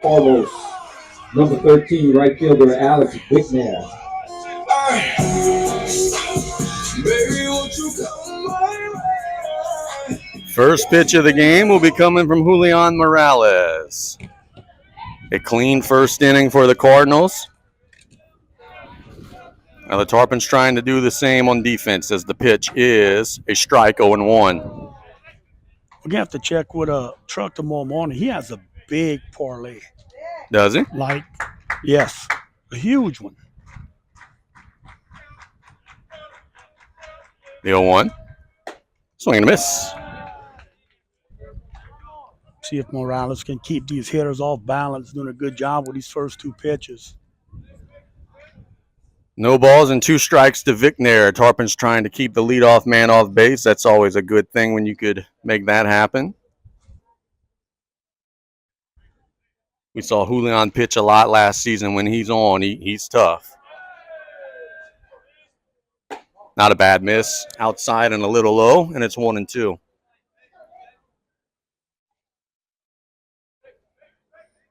Cardinals, number 13, right fielder Alex Bickner. First pitch of the game will be coming from Julian Morales. A clean first inning for the Cardinals. Now the Tarpons trying to do the same on defense as the pitch is a strike 0-1. We're going to have to check with a truck tomorrow morning. He has a big parlay. Does he? Like, yes, a huge one. The 0-1. Swing and a miss. See if Morales can keep these hitters off balance, doing a good job with these first two pitches. No balls and 2 strikes to Bickner. Tarpons trying to keep the leadoff man off base. That's always a good thing when you could make that happen. We saw Julian pitch a lot last season. When he's on, he's tough. Not a bad miss. Outside and a little low, and it's 1-2.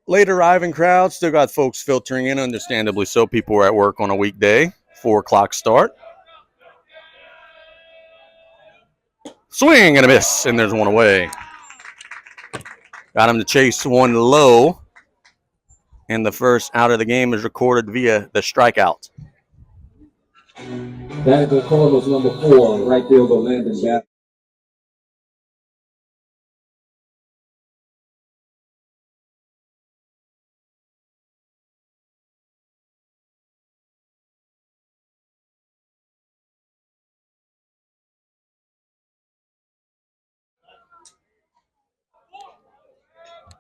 Late arriving crowd. Still got folks filtering in, understandably so. People were at work on a weekday. 4 o'clock start. Swing and a miss, and there's one away. Got him to chase one low. And the first out of the game is recorded via the strikeout. That is the Cardinals number 4, right fielder Landon Bass.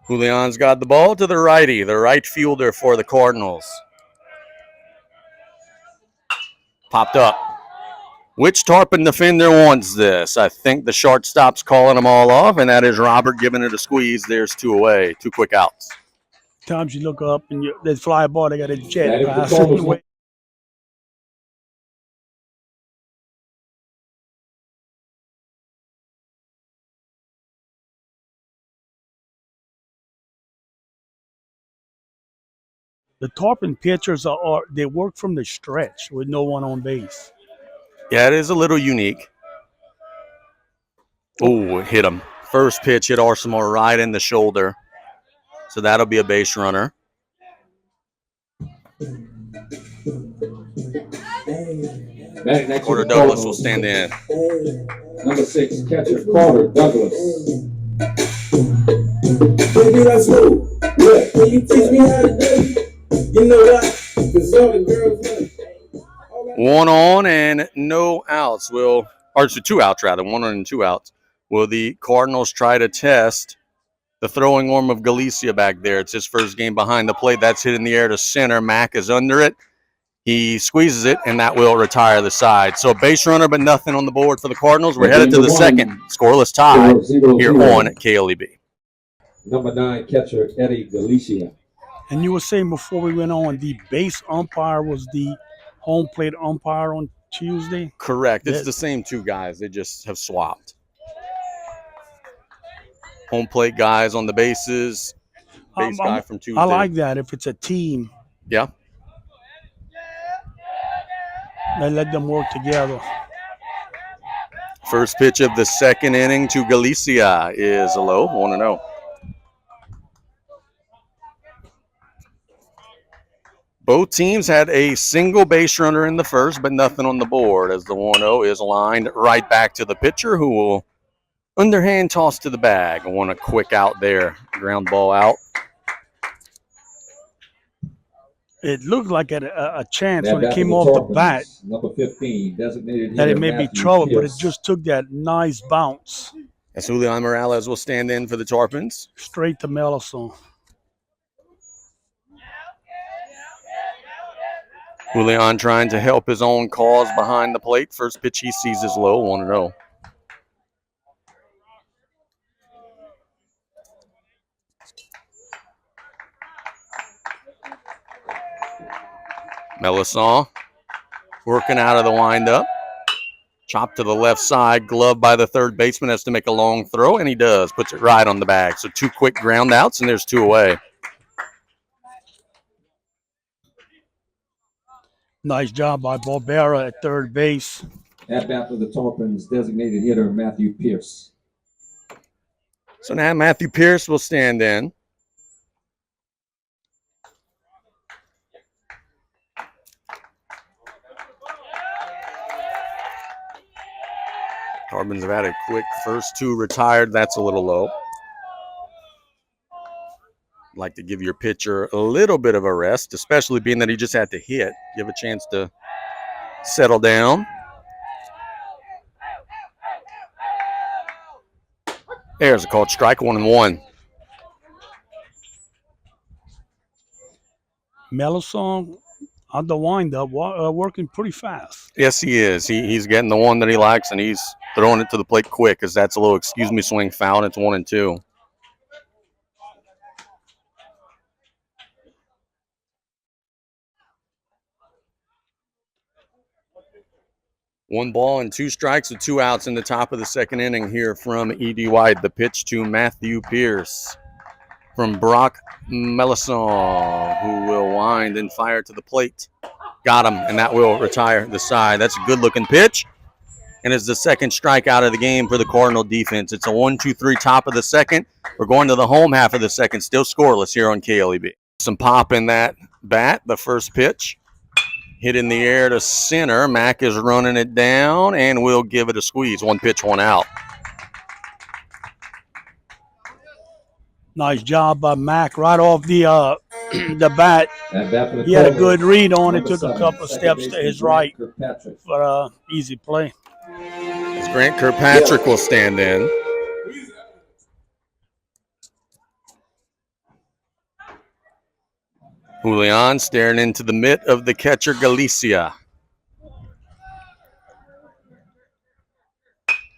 Julian's got the ball to the righty, the right fielder for the Cardinals. Popped up. Which Tarpon defender wants this? I think the shortstop's calling them all off, and that is Robert giving it a squeeze. There's 2 away, 2 quick outs. Times you look up and they fly a ball, they got a jet pass in the way. The Tarpon pitchers they work from the stretch with no one on base. Yeah, it is a little unique. Oh, it hit him. First pitch hit Arsenal right in the shoulder. So that'll be a base runner. Carter Douglas will stand in. Number 6, catcher Carter Douglas. Baby, that's who. Look, can you teach me how to do it? You know what? Because all the girls want. 1 on and no outs. Or 2 outs rather. 1 on and 2 outs. Will the Cardinals try to test the throwing arm of Galicia back there? It's his first game behind the plate. That's hit in the air to center. Mack is under it. He squeezes it, and that will retire the side. So a base runner, but nothing on the board for the Cardinals. We're headed to the second scoreless tie here on KLEB. Number 9, catcher Eddie Galicia. And you were saying before we went on, the base umpire was the home plate umpire on Tuesday? Correct. It's the same 2 guys. They just have swapped. Home plate guys on the bases. Base guy from Tuesday. I like that if it's a team. Yeah. They let them work together. First pitch of the second inning to Galicia is a low, 1-0. Both teams had a single base runner in the first, but nothing on the board as the 1-0 is lined right back to the pitcher, who will underhand toss to the bag. I want a quick out there. Ground ball out. It looked like a chance when it came off the bat. Number 15, designated that it may be trouble, but it just took that nice bounce. As Julian Morales will stand in for the Tarpons. Straight to Mellison. Julian trying to help his own cause behind the plate. First pitch he sees is low, 1-0. Mellison working out of the windup. Chop to the left side, glove by the third baseman, has to make a long throw, and he does. Puts it right on the bag. So 2 quick ground outs, and there's 2 away. Nice job by Barbera at third base. At bat for the Tarpons, designated hitter Matthew Pierce. So now Matthew Pierce will stand in. Tarpons have had a quick first two retired. That's a little low. Like to give your pitcher a little bit of a rest, especially being that he just had to hit. Give a chance to settle down. There's a called strike, 1-1. Melisson on the windup, working pretty fast. Yes, he is. He's getting the one that he likes, and he's throwing it to the plate quick because that's a little excuse me swing foul, and it's 1-2. One ball and two strikes with 2 outs in the top of the second inning here from E.D. White. The pitch to Matthew Pierce from Brock Melisson, who will wind and fire to the plate. Got him, and that will retire the side. That's a good-looking pitch, and it's the second strikeout of the game for the Cardinal defense. It's a 1-2-3 top of the second. We're going to the home half of the second, still scoreless here on KLEB. Some pop in that bat, the first pitch. Hit in the air to center. Mack is running it down, and we'll give it a squeeze. 1 pitch, 1 out. Nice job by Mack right off the bat. At bat for the He had a Cardinals, good read on it, number took a 7, couple of second steps to baseman his Grant right, Kirkpatrick. but easy play. As Grant Kirkpatrick will stand in. Julian staring into the mitt of the catcher, Galicia.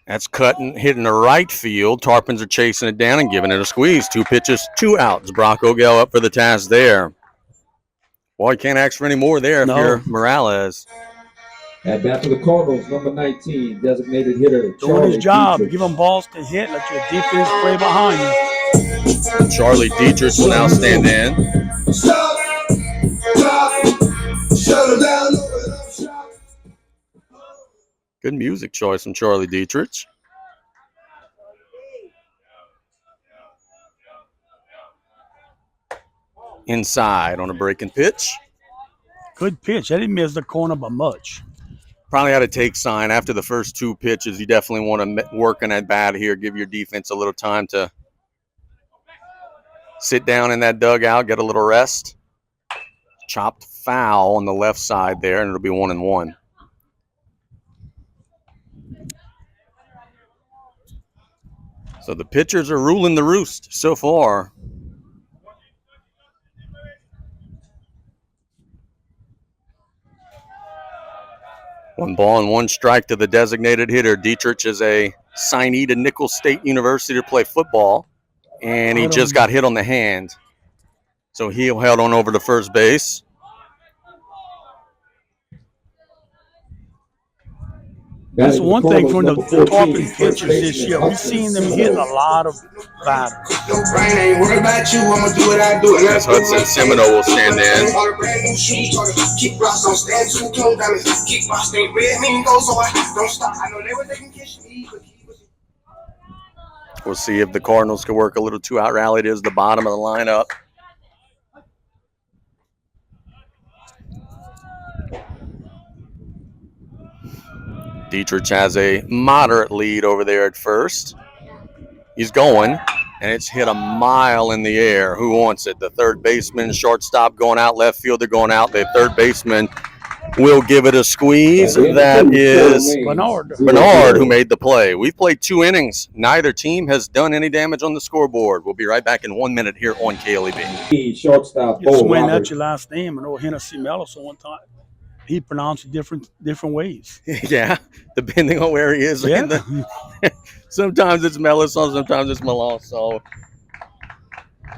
That's cutting, hitting the right field. Tarpons are chasing it down and giving it a squeeze. 2 pitches, 2 outs. Brock O'Gell up for the task there. Boy, you can't ask for any more there if you're Morales. At bat for the Cardinals, number 19, designated hitter Doing Charlie his job. Dietrich. Give him balls to hit. Let your defense play behind you. Charlie Dietrich will now stand in. Good music choice from Charlie Dietrich. Inside on a breaking pitch. Good pitch. I didn't miss the corner by much. Probably had a take sign after the first 2 pitches. You definitely want to work on that bat here. Give your defense a little time to sit down in that dugout, get a little rest. Chopped foul on the left side there, and it'll be 1-1. So the pitchers are ruling the roost so far. One ball and 1 strike to the designated hitter. Dietrich is a signee to Nicholls State University to play football, and he just got hit on the hand. So he held on over to first base. That's one thing from the Tarpon pitchers this year. We've seen them hit a lot of batters. As Hudson Semino will stand in. We'll see if the Cardinals can work a little 2-out rally. It is the bottom of the lineup. Dietrich has a moderate lead over there at first. He's going, and it's hit a mile in the air. Who wants it? The third baseman, shortstop going out, left fielder going out. The third baseman will give it a squeeze. That is Bernard who made the play. We've played 2 innings. Neither team has done any damage on the scoreboard. We'll be right back in 1 minute here on KLEB. Shortstop, You swing Robert. out your last name. I know Hennessy Mellison one time. He pronounced it different ways. Yeah, depending on where he is. Yeah. Sometimes it's Melisson, sometimes it's Milan. So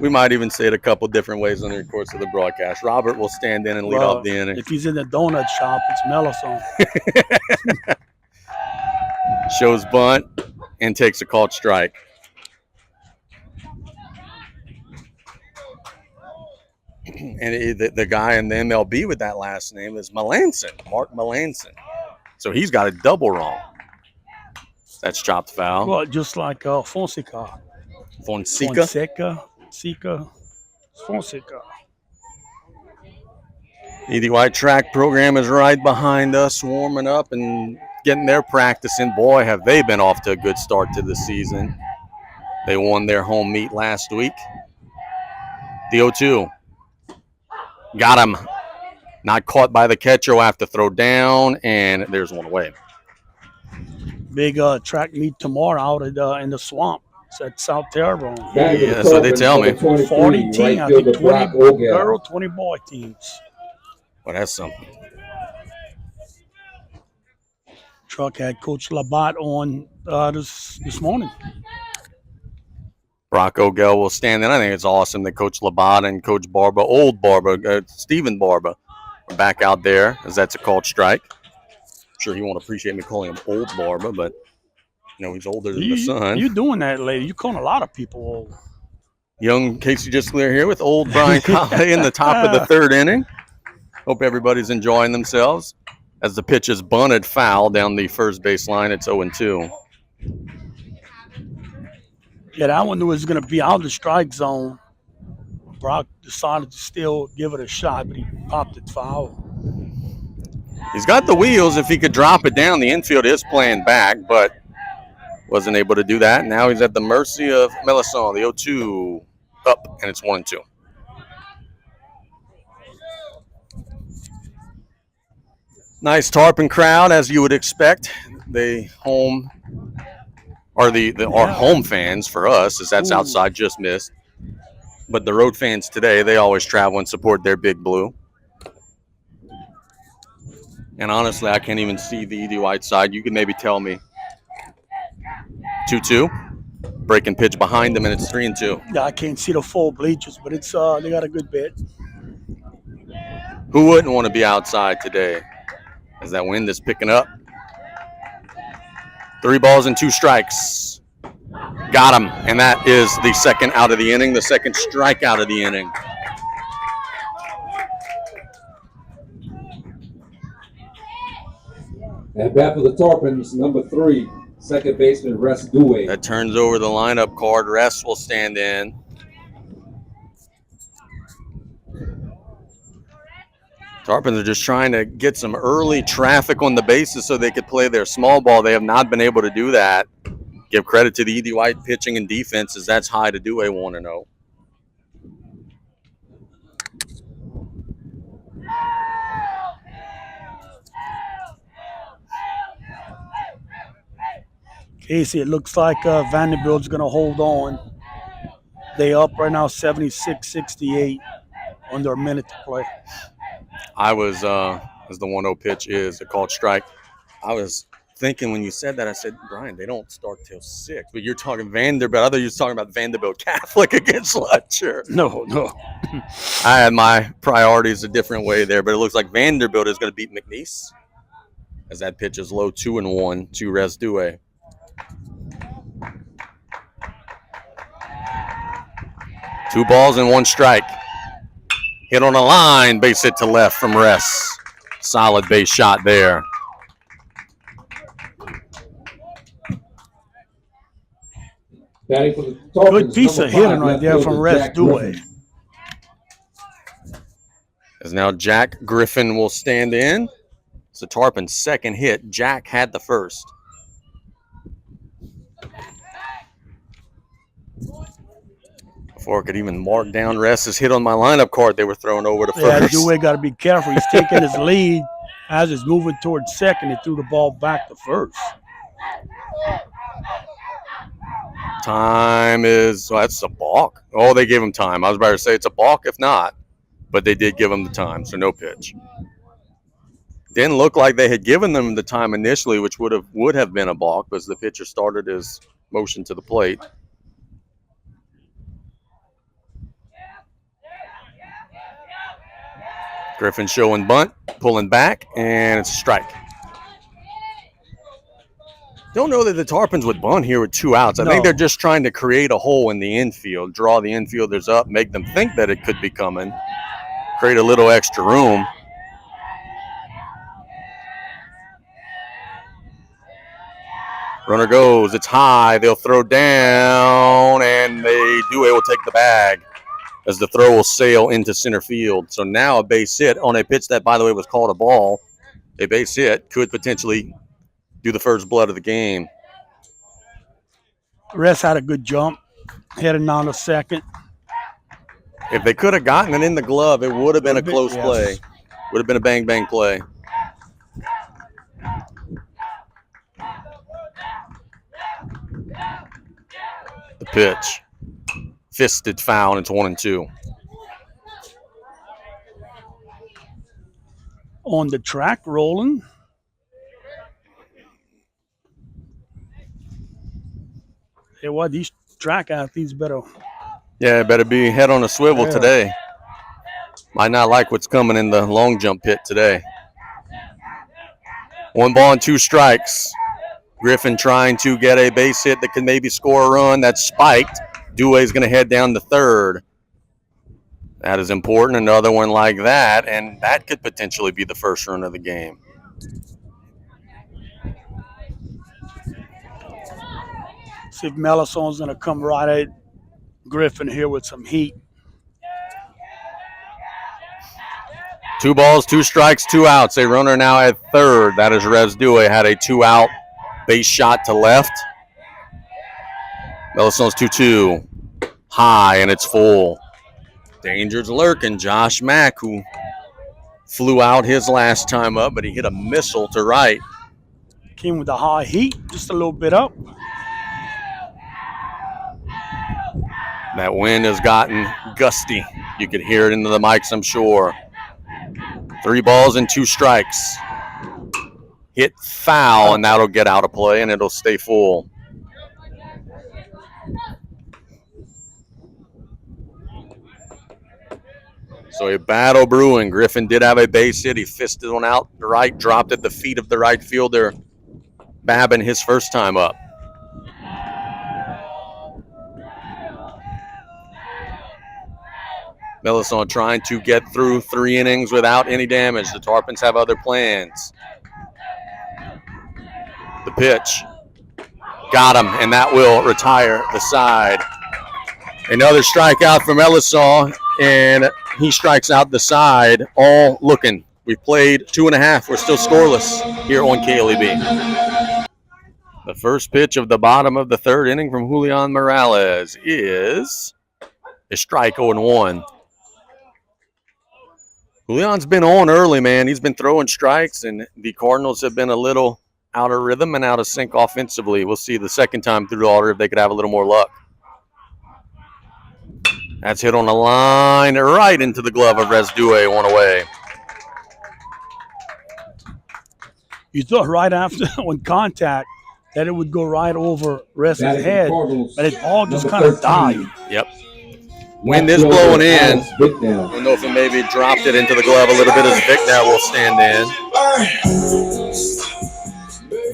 we might even say it a couple different ways on the course of the broadcast. Robert will stand in and lead off the inning. If he's in the donut shop, it's Melisson. Shows bunt and takes a called strike. And the guy in the MLB with that last name is Melanson, Mark Melanson. So he's got it double wrong. That's chopped foul. Well, just like Fonseca. Fonseca. Fonseca. ED White track program is right behind us, warming up and getting their practice in. Boy, have they been off to a good start to the season. They won their home meet last week. The 0-2. Got him. Not caught by the catcher. Will have to throw down, and there's one away. Big track meet tomorrow out in the swamp. It's at South Terrebonne. Yeah, that's what they tell me. 40 teams, I think 20 girl, 20 boy teams. Well, that's something. Truck had Coach Labat on this morning. Brock Ogell will stand in. I think it's awesome that Coach Labat and Coach Barba, old Barba, Stephen Barba, are back out there, as that's a called strike. I'm sure he won't appreciate me calling him old Barba, but he's older than the son. You doing that, lady? You calling a lot of people old. Young Casey Just Clear here with old Brian Colley in the top of the third inning. Hope everybody's enjoying themselves as the pitch is bunted foul down the first base line. It's 0-2. Yeah, that one was going to be out of the strike zone. Brock decided to still give it a shot, but he popped it foul. He's got the wheels. If he could drop it down, the infield is playing back, but wasn't able to do that. Now he's at the mercy of Melisson. The 0-2 up, and it's 1-2. Nice Tarpon crowd, as you would expect. Our home fans for us, as that's outside, just missed. But the road fans today, they always travel and support their Big Blue. And honestly, I can't even see the ED White side. You can maybe tell me. 2-2. Breaking pitch behind them, and it's 3-2. Yeah, I can't see the full bleachers, but it's they got a good bit. Who wouldn't want to be outside today? As that wind is picking up. 3 balls and 2 strikes. Got him. And that is the second out of the inning, the second strikeout of the inning. At bat for the Tarpons, number 3, second baseman Rest Dewey. That turns over the lineup card. Rest will stand in. Tarpons are just trying to get some early traffic on the bases so they could play their small ball. They have not been able to do that. Give credit to the ED White pitching and defense, as that's high to do a 1-0. Casey, it looks like Vanderbilt's going to hold on. They up right now 76-68 under a minute to play. I was, as the 1-0 pitch is a called strike, I was thinking when you said that, I said, Brian, they don't start till 6. But you're talking Vanderbilt. I thought you were talking about Vanderbilt Catholic against Letcher. No. I had my priorities a different way there, but it looks like Vanderbilt is going to beat McNeese as that pitch is low 2-1 to Resdue. Two balls and 1 strike. Hit on a line, base hit to left from Rest. Solid base shot there. Batting for the Tarpons, Good piece of hitting right there from Rest Dewey. As now Jack Griffin will stand in. It's the Tarpons' second hit. Jack had the first. Before I could even mark down Rest's hit on my lineup card, they were thrown over to first. Yeah, Dewey got to be careful. He's taking his lead as he's moving towards second. He threw the ball back to first. Time is, that's a balk. Oh, they gave him time. I was about to say it's a balk if not, but they did give him the time, so no pitch. Didn't look like they had given them the time initially, which would have been a balk because the pitcher started his motion to the plate. Griffin showing bunt, pulling back, and it's a strike. Don't know that the Tarpons would bunt here with 2 outs. I think they're just trying to create a hole in the infield, draw the infielders up, make them think that it could be coming. create a little extra room. Runner goes. It's high. They'll throw down, and Dewey will take the bag as the throw will sail into center field. So now a base hit on a pitch that, by the way, was called a ball. A base hit could potentially do the first blood of the game. Rest had a good jump, heading down to second. If they could have gotten it in the glove, it would have been a close play. Would have been a bang-bang play. The pitch. Fisted foul, and it's 1-2. On the track, rolling. Hey, what, these track athletes better. Yeah, better be head on a swivel today. Might not like what's coming in the long jump pit today. 1 ball and 2 strikes. Griffin trying to get a base hit that can maybe score a run. That's spiked. Dewey's going to head down to third. That is important. Another one like that, and that could potentially be the first run of the game. See if Melison's going to come right at Griffin here with some heat. 2 balls, 2 strikes, 2 outs. A runner now at third. That is Rez Dewey. Had a 2-out base shot to left. Melison's 2-2. High, and it's full. Danger's lurking. Josh Mack, who flew out his last time up, but he hit a missile to right. Came with the high heat, just a little bit up. That wind has gotten gusty. You could hear it into the mics, I'm sure. 3 balls and 2 strikes. Hit foul, and that'll get out of play, and it'll stay full. So a battle brewing. Griffin did have a base hit. He fisted one out the right, dropped at the feet of the right fielder. Babin his first time up. Melison trying to get through 3 innings without any damage. The Tarpons have other plans. The pitch. Got him, and that will retire the side. Another strikeout from Ellisall, and he strikes out the side, all looking. We've played 2.5. We're still scoreless here on KLEB. The first pitch of the bottom of the 3rd inning from Julian Morales is a strike 0-1. Julian's been on early, man. He's been throwing strikes, and the Cardinals have been a little out of rhythm and out of sync offensively. We'll see the second time through the order if they could have a little more luck. That's hit on the line right into the glove of Rez Dewey, 1 away. You thought right after on contact that it would go right over Rez's head, but it all just kind of died. Yep. Wind is blowing in. I don't know if it maybe dropped it into the glove a little bit as Vicknair will stand in.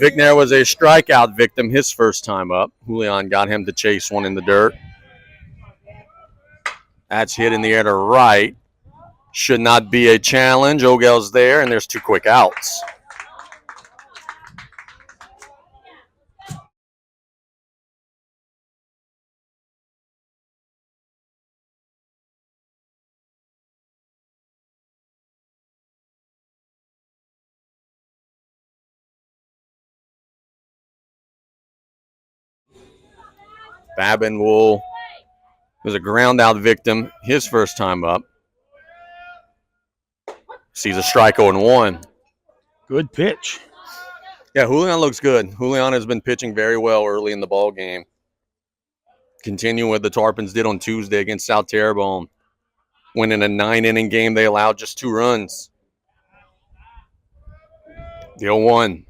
Vicknair was a strikeout victim his first time up. Julian got him to chase one in the dirt. That's hit in the air to right. Should not be a challenge. Ogel's there, and there's 2 quick outs. Babin was a ground out victim his first time up. Sees a strike 0-1. Good pitch. Yeah, Julian looks good. Julian has been pitching very well early in the ball game. Continuing what the Tarpons did on Tuesday against South Terrebonne. Winning a 9-inning game, they allowed just 2 runs. The 0-1.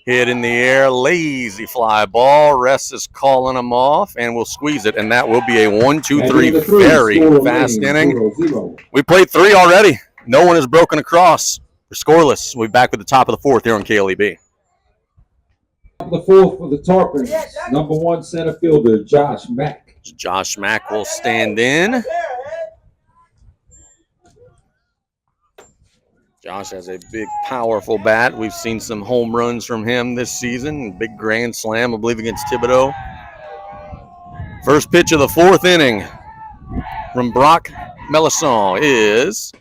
Hit in the air, lazy fly ball. Rest is calling him off, and we'll squeeze it, and that will be a 1-2-3 very fast inning. We played 3 already. No one has broken across. We're scoreless. We'll be back with the top of the 4th here on KLEB. Top of the 4th for the Tarpons, number 1 center fielder, Josh Mack. Josh Mack will stand in. Josh has a big, powerful bat. We've seen some home runs from him this season. Big grand slam, I believe, against Thibodeau. First pitch of the fourth inning from Brock Melisson is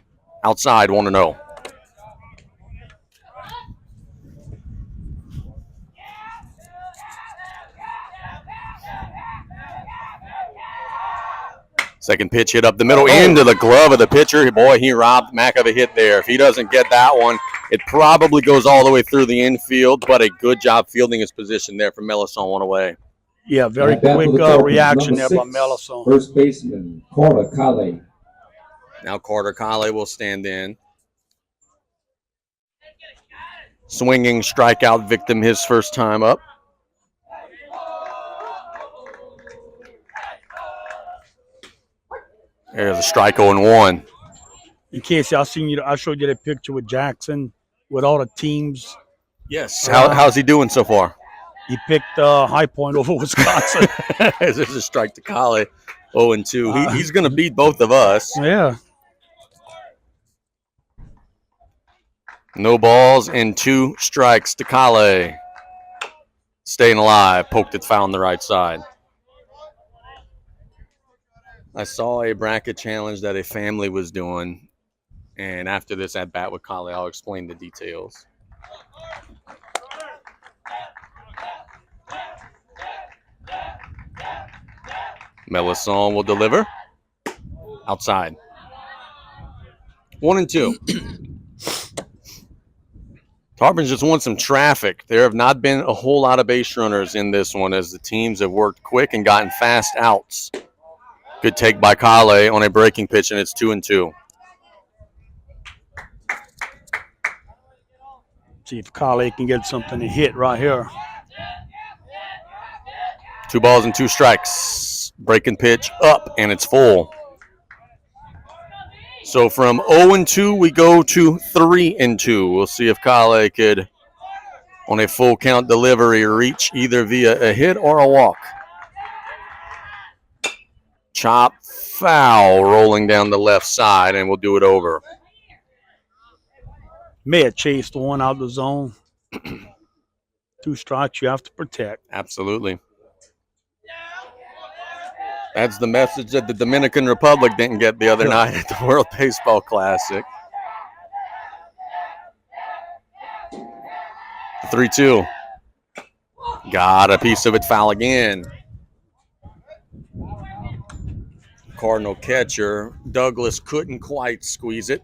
outside, 1-0. Second pitch hit up the middle into the glove of the pitcher. Boy, he robbed Mac of a hit there. If he doesn't get that one, it probably goes all the way through the infield, but a good job fielding his position there from Melisson, one away. Yeah, very quick reaction there by Melisson. First baseman, Carter Kale. Now Carter Kale will stand in. Swinging strikeout victim his first time up. There's a strike 0-1. In case y'all seen you, I showed you that picture with Jackson with all the teams. Yes. How's he doing so far? He picked High Point over Wisconsin. There's a strike to Kale, 0-2. He's going to beat both of us. Yeah. No balls and 2 strikes to Kale. Staying alive. Poked it foul on the right side. I saw a bracket challenge that a family was doing, and after this at bat with Kale, I'll explain the details. Melisson will deliver. Outside. 1-2. Tarpons just want some traffic. There have not been a whole lot of base runners in this one as the teams have worked quick and gotten fast outs. Good take by Kale on a breaking pitch, and it's 2-2. See if Kale can get something to hit right here. 2 balls and 2 strikes. Breaking pitch up, and it's full. So from 0-2, we go to 3-2. We'll see if Kale could, on a full count delivery, reach either via a hit or a walk. Chop foul rolling down the left side, and we'll do it over. May have chased one out of the zone. 2 strikes you have to protect. Absolutely. That's the message that the Dominican Republic didn't get the other night at the World Baseball Classic. 3-2. Got a piece of it, foul again. Cardinal catcher Douglas couldn't quite squeeze it.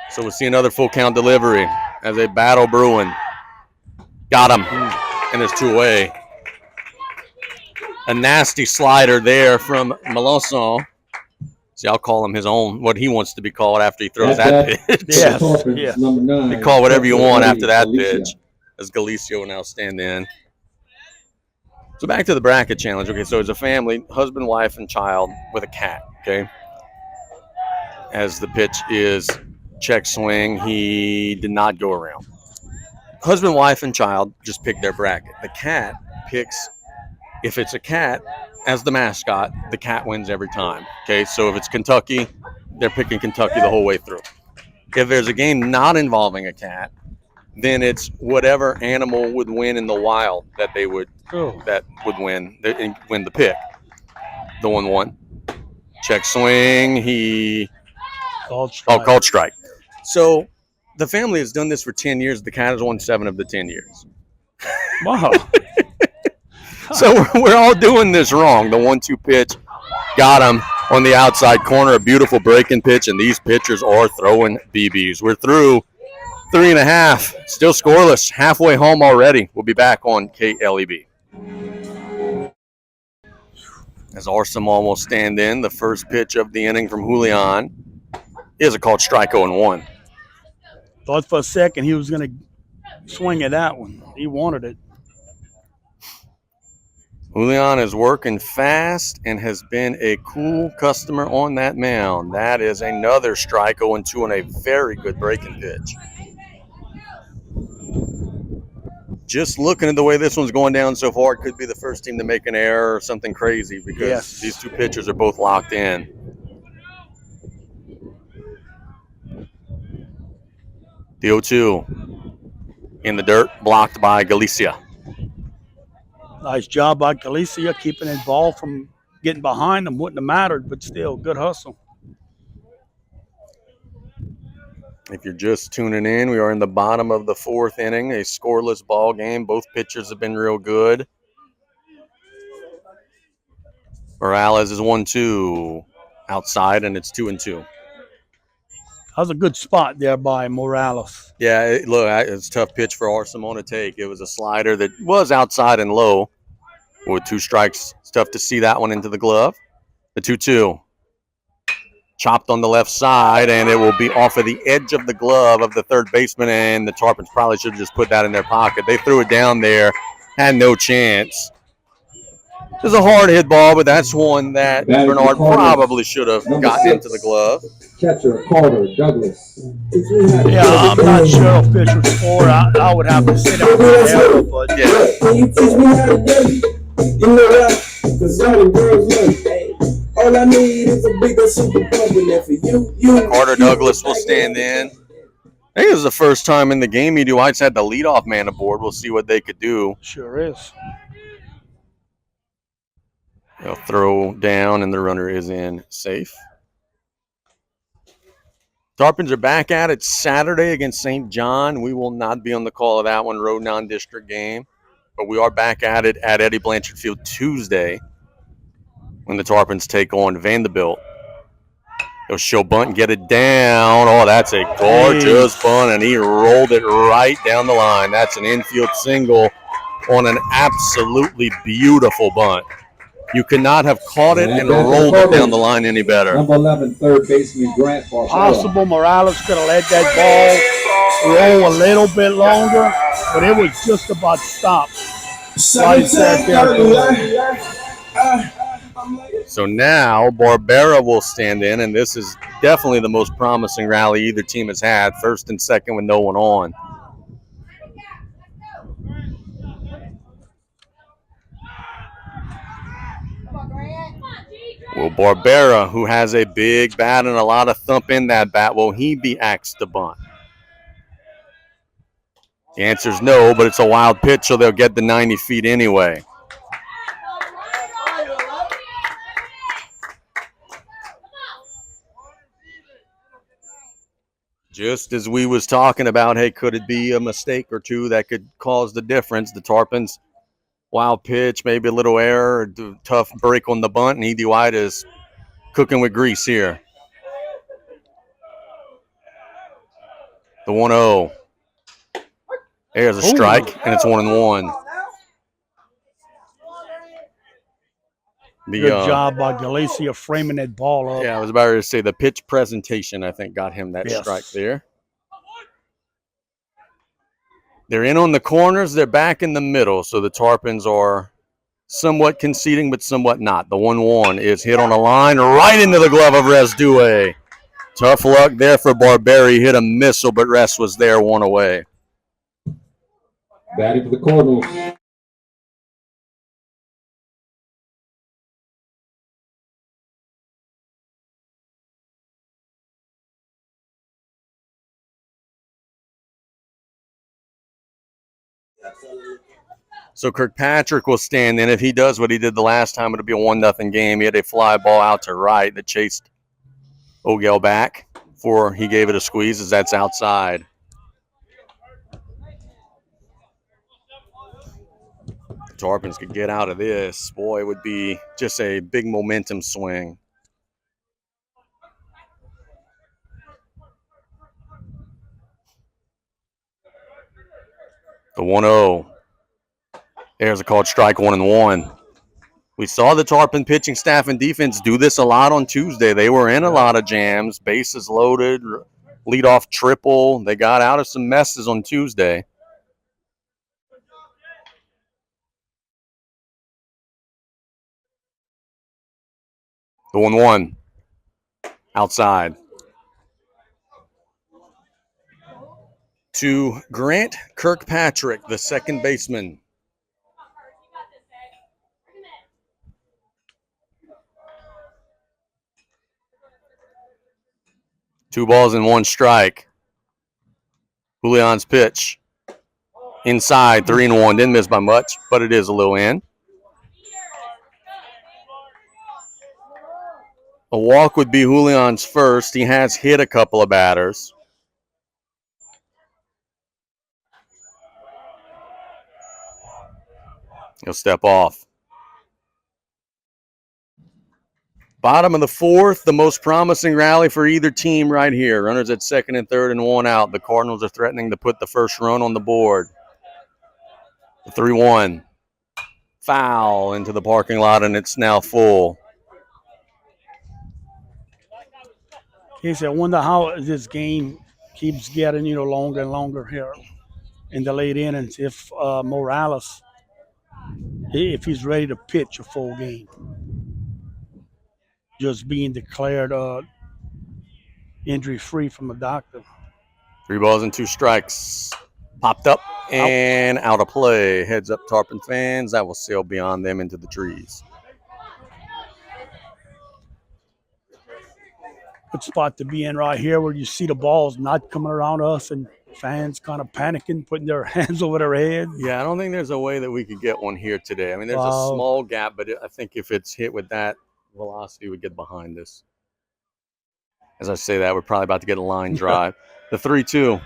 So we'll see another full count delivery as a battle brewing. Got him, and it's 2 away. A nasty slider there from Melisson. See, I'll call him his own, what he wants to be called after he throws that pitch. Yes, yes. Number 9. You call whatever you want after that pitch. As Galicio will now stand in. So back to the bracket challenge. Okay, so it's a family, husband, wife, and child with a cat, okay? As the pitch is check swing, he did not go around. Husband, wife, and child just pick their bracket. The cat picks, if it's a cat, as the mascot, the cat wins every time. Okay, so if it's Kentucky, they're picking Kentucky the whole way through. If there's a game not involving a cat, then it's whatever animal would win in the wild that they would win the pick. The 1-1. Check swing, he Called strike. called strike. So the family has done this for 10 years. The cat has won 7 of the 10 years. Wow. So we're all doing this wrong. The 1-2 pitch got him on the outside corner. A beautiful breaking pitch, and these pitchers are throwing BBs. We're through 3.5. Still scoreless. Halfway home already. We'll be back on KLEB. As Arsenal will stand in, the first pitch of the inning from Julian is a called strike 0-1. Thought for a second he was going to swing at that one. He wanted it. Julian is working fast and has been a cool customer on that mound. That is another strike 0-2 on a very good breaking pitch. just looking at the way this one's going down so far, it could be the first team to make an error or something crazy because these two pitchers are both locked in. The 0-2 in the dirt, blocked by Galicia. Nice job by Galicia keeping that ball from getting behind them. Wouldn't have mattered, but still, good hustle. If you're just tuning in, we are in the bottom of the fourth inning, a scoreless ball game. Both pitchers have been real good. Morales is 1-2 outside, and it's 2-2. That was a good spot there by Morales. Yeah, look, it's a tough pitch for Arcimon to take. It was a slider that was outside and low. With 2 strikes, it's tough to see that one into the glove. The 2-2. Chopped on the left side, and it will be off of the edge of the glove of the third baseman, and the Tarpons probably should have just put that in their pocket. They threw it down there, had no chance. It was a hard hit ball, but that's one that Bernard probably should have gotten into the glove. Catcher Carter Douglas. Yeah, I'm not sure if pitch was 4. I would have to sit down with error, but Yeah. Can you teach me how to do? You know why? Because all the girls love me. All I need is a bigger super pump in there for you. Carter Douglas will stand in. I think it was the first time in the game Edu White's had the leadoff man aboard. We'll see what they could do. sure is. They'll throw down, and the runner is in safe. Tarpons are back at it Saturday against St. John. We will not be on the call of that one, road non-district game. But we are back at it at Eddie Blanchard Field Tuesday when the Tarpons take on Vanderbilt. They'll show bunt and get it down. Oh, that's a gorgeous bunt, and he rolled it right down the line. That's an infield single on an absolutely beautiful bunt. You could not have caught it and rolled it down the line any better. Number 11, third baseman Grant Barcella. Possible Morales could have let that ball roll a little bit longer, but it was just about stopped. Right sat there. So now Barbera will stand in, and this is definitely the most promising rally either team has had, first and second with no one on. Will Barbera, who has a big bat and a lot of thump in that bat, will he be asked to bunt? The answer is no, but it's a wild pitch, so they'll get the 90 feet anyway. Just as we was talking about, hey, could it be a mistake or two that could cause the difference? The Tarpons, wild pitch, maybe a little error, tough break on the bunt, and Edie White is cooking with grease here. The 1-0. There's a strike, and it's 1-1. Good job by Galicia framing that ball up. Yeah, I was about to say the pitch presentation, I think, got him that strike there. They're in on the corners. They're back in the middle, so the Tarpons are somewhat conceding, but somewhat not. The 1-1 is hit on a line right into the glove of Resdue. Tough luck there for Barberi. Hit a missile, but Rest was there, one away. Batting for the Cardinals. So Kirkpatrick will stand in. If he does what he did the last time, it'll be a 1-0 game. He had a fly ball out to right that chased Ogel back before he gave it a squeeze, as that's outside. The Tarpons could get out of this. Boy, it would be just a big momentum swing. The 1-0. There's a called strike, 1-1. We saw the Tarpon pitching staff and defense do this a lot on Tuesday. They were in a lot of jams, bases loaded, leadoff triple. They got out of some messes on Tuesday. The 1-1. Outside. to Grant Kirkpatrick, the second baseman. Two balls and one strike. Julian's pitch. Inside, 3-1. Didn't miss by much, but it is a little in. A walk would be Julian's first. He has hit a couple of batters. He'll step off. Bottom of the fourth, the most promising rally for either team right here. Runners at second and third and one out. The Cardinals are threatening to put the first run on the board. 3-1. Foul into the parking lot, and it's now full. Casey, I wonder how this game keeps getting, longer and longer here in the late innings. If Morales, if he's ready to pitch a full game, just being declared injury-free from the doctor. 3 balls and 2 strikes. Popped up and out of play. Heads up, Tarpon fans. That will sail beyond them into the trees. Good spot to be in right here where you see the balls not coming around us and fans kind of panicking, putting their hands over their head. Yeah, I don't think there's a way that we could get one here today. I mean, there's a small gap, but I think if it's hit with that velocity, we get behind us. As I say that, we're probably about to get a line drive. The 3-2.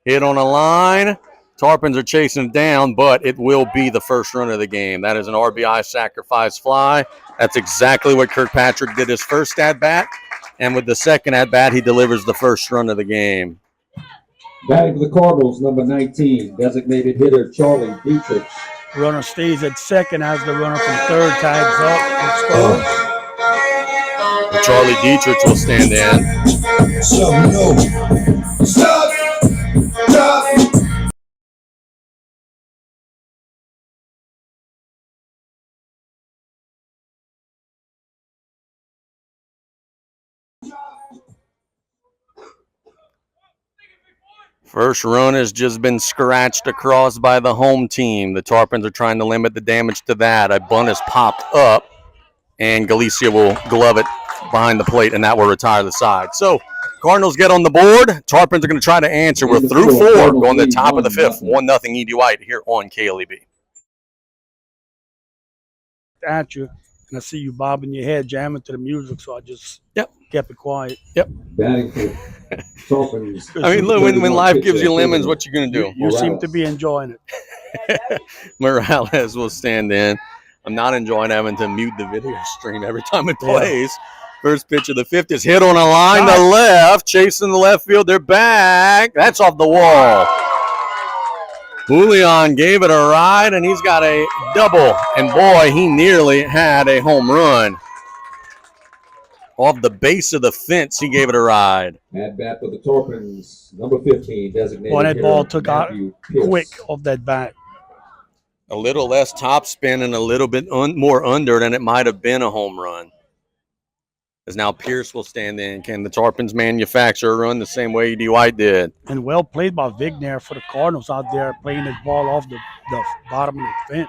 Hit on a line. Tarpons are chasing it down, but it will be the first run of the game. That is an RBI sacrifice fly. That's exactly what Kirkpatrick did his first at-bat. And with the second at-bat, he delivers the first run of the game. Batting for the Cardinals, number 19, designated hitter Charlie Dietrich. Runner stays at second as the runner from third tags up and scores. Charlie Dietrich will stand in. Stop. First run has just been scratched across by the home team. The Tarpons are trying to limit the damage to that. A bunt is popped up, and Galicia will glove it behind the plate, and that will retire the side. So Cardinals get on the board. Tarpons are going to try to answer. We're through 4 going to the top of the 5th. 1-0 E.D. White here on KLEB. At you, and I see you bobbing your head, jamming to the music, so I just kept it quiet. Batting for Tarpons. I mean, look, when life gives you lemons, what you going to do? You seem to be enjoying it. Morales will stand in. I'm not enjoying having to mute the video stream every time it plays. First pitch of the 5th is hit on a line to left, chasing the left field. They're back. That's off the wall. Julian gave it a ride, and he's got a double. And, boy, he nearly had a home run. Off the base of the fence, he gave it a ride. At bat for the Tarpons, number 15, designated Well, that hitter ball took out Matthew Pierce. quick off that bat. A little less top spin and a little bit more under than it might have been a home run. As now Pierce will stand in. Can the Tarpons manufacture a run the same way E.D. White did? And well played by Vigner for the Cardinals out there, playing this ball off the bottom of the fence.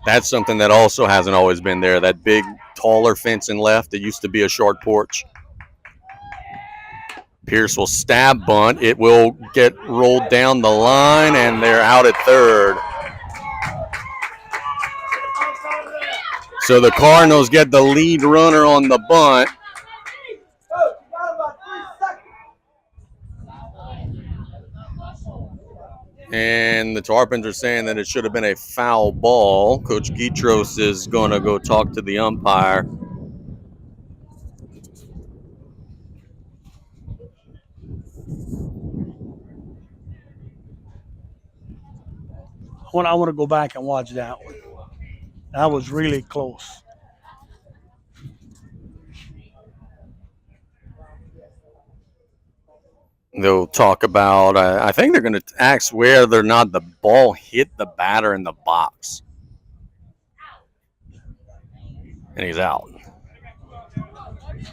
That's something that also hasn't always been there. That big, taller fence in left that used to be a short porch. Pierce will stab bunt. It will get rolled down the line, and they're out at third. So the Cardinals get the lead runner on the bunt. And the Tarpons are saying that it should have been a foul ball. Coach Guitros is going to go talk to the umpire. I want to go back and watch that one. That was really close. They'll talk about, I think they're going to ask whether or not the ball hit the batter in the box. And he's out.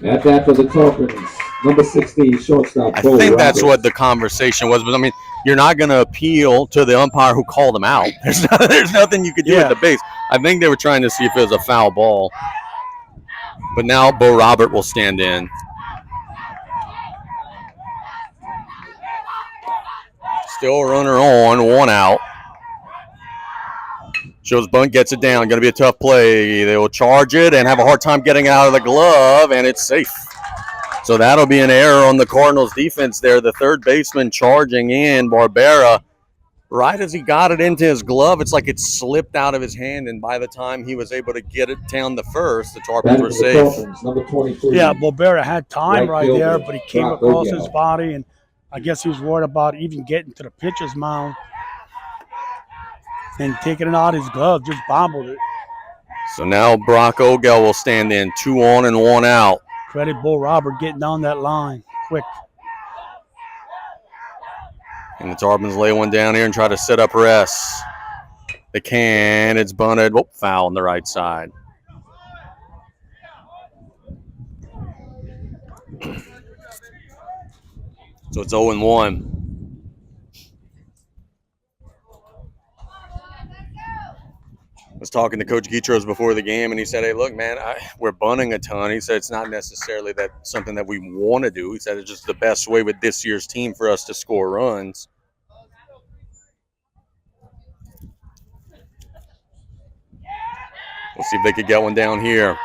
At bat for the Tarpons, number 16, shortstop. I Bo think that's Roberts. what the conversation was. But I mean, you're not going to appeal to the umpire who called him out. There's nothing you could do at the base. I think they were trying to see if it was a foul ball. But now Bo Robert will stand in. Still a runner on, 1 out. Shows bunt, gets it down. Going to be a tough play. They will charge it and have a hard time getting it out of the glove, and it's safe. So that'll be an error on the Cardinals defense there. The third baseman charging in, Barbera. Right as he got it into his glove, it's like it slipped out of his hand, and by the time he was able to get it down the first, the Tarpons were safe. Tarpons, number 23. Yeah, Barbera had time right fielder, there, but he came Brock across Ogel. his body, and I guess he was worried about even getting to the pitcher's mound and taking it out of his glove, just bobbled it. So now Brock Ogel will stand in, 2 on and 1 out. Credit Bo Robert getting down that line quick. And the Tarpons lay one down here and try to set up rest. They can. It's bunted. Oh, foul on the right side. So it's 0-1. I was talking to Coach Guitros before the game, and he said, hey, look, man, we're bunting a ton. He said it's not necessarily that something that we want to do. He said it's just the best way with this year's team for us to score runs. We'll see if they could get one down here.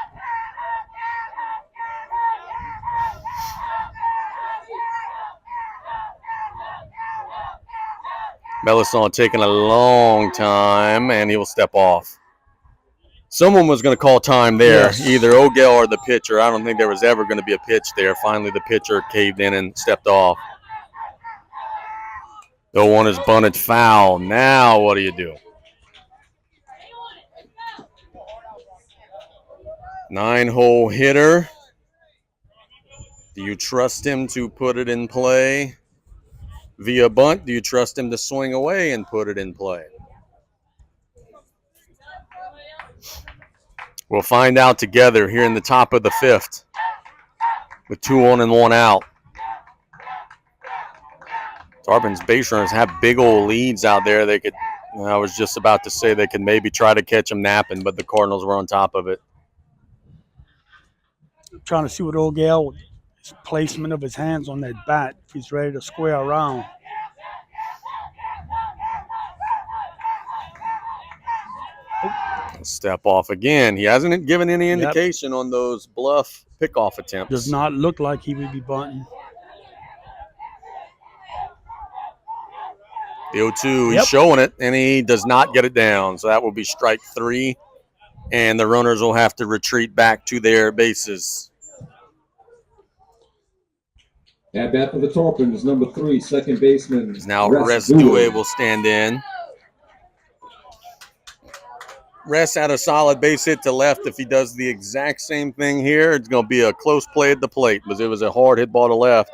Melisson taking a long time, and he will step off. Someone was going to call time there, Yes. either Ogel or the pitcher. I don't think there was ever going to be a pitch there. Finally, the pitcher caved in and stepped off. The one is bunted foul. Now what do you do? 9-hole hitter. Do you trust him to put it in play via bunt? Do you trust him to swing away and put it in play? We'll find out together here in the top of the 5th with 2 on and 1 out. Tarpons base runners have big old leads out there. They could, I was just about to say they could maybe try to catch them napping, but the Cardinals were on top of it. Trying to see what Ogel, his placement of his hands on that bat, if he's ready to square around. Step off again. He hasn't given any indication on those bluff pickoff attempts. Does not look like he would be bunting. The 0-2, he's showing it, and he does not get it down. So that will be strike 3, and the runners will have to retreat back to their bases. At bat for the Tarpons, number 3, second baseman. Now Resdue will stand in. Rest had a solid base hit to left. If he does the exact same thing here, it's going to be a close play at the plate, because it was a hard hit ball to left.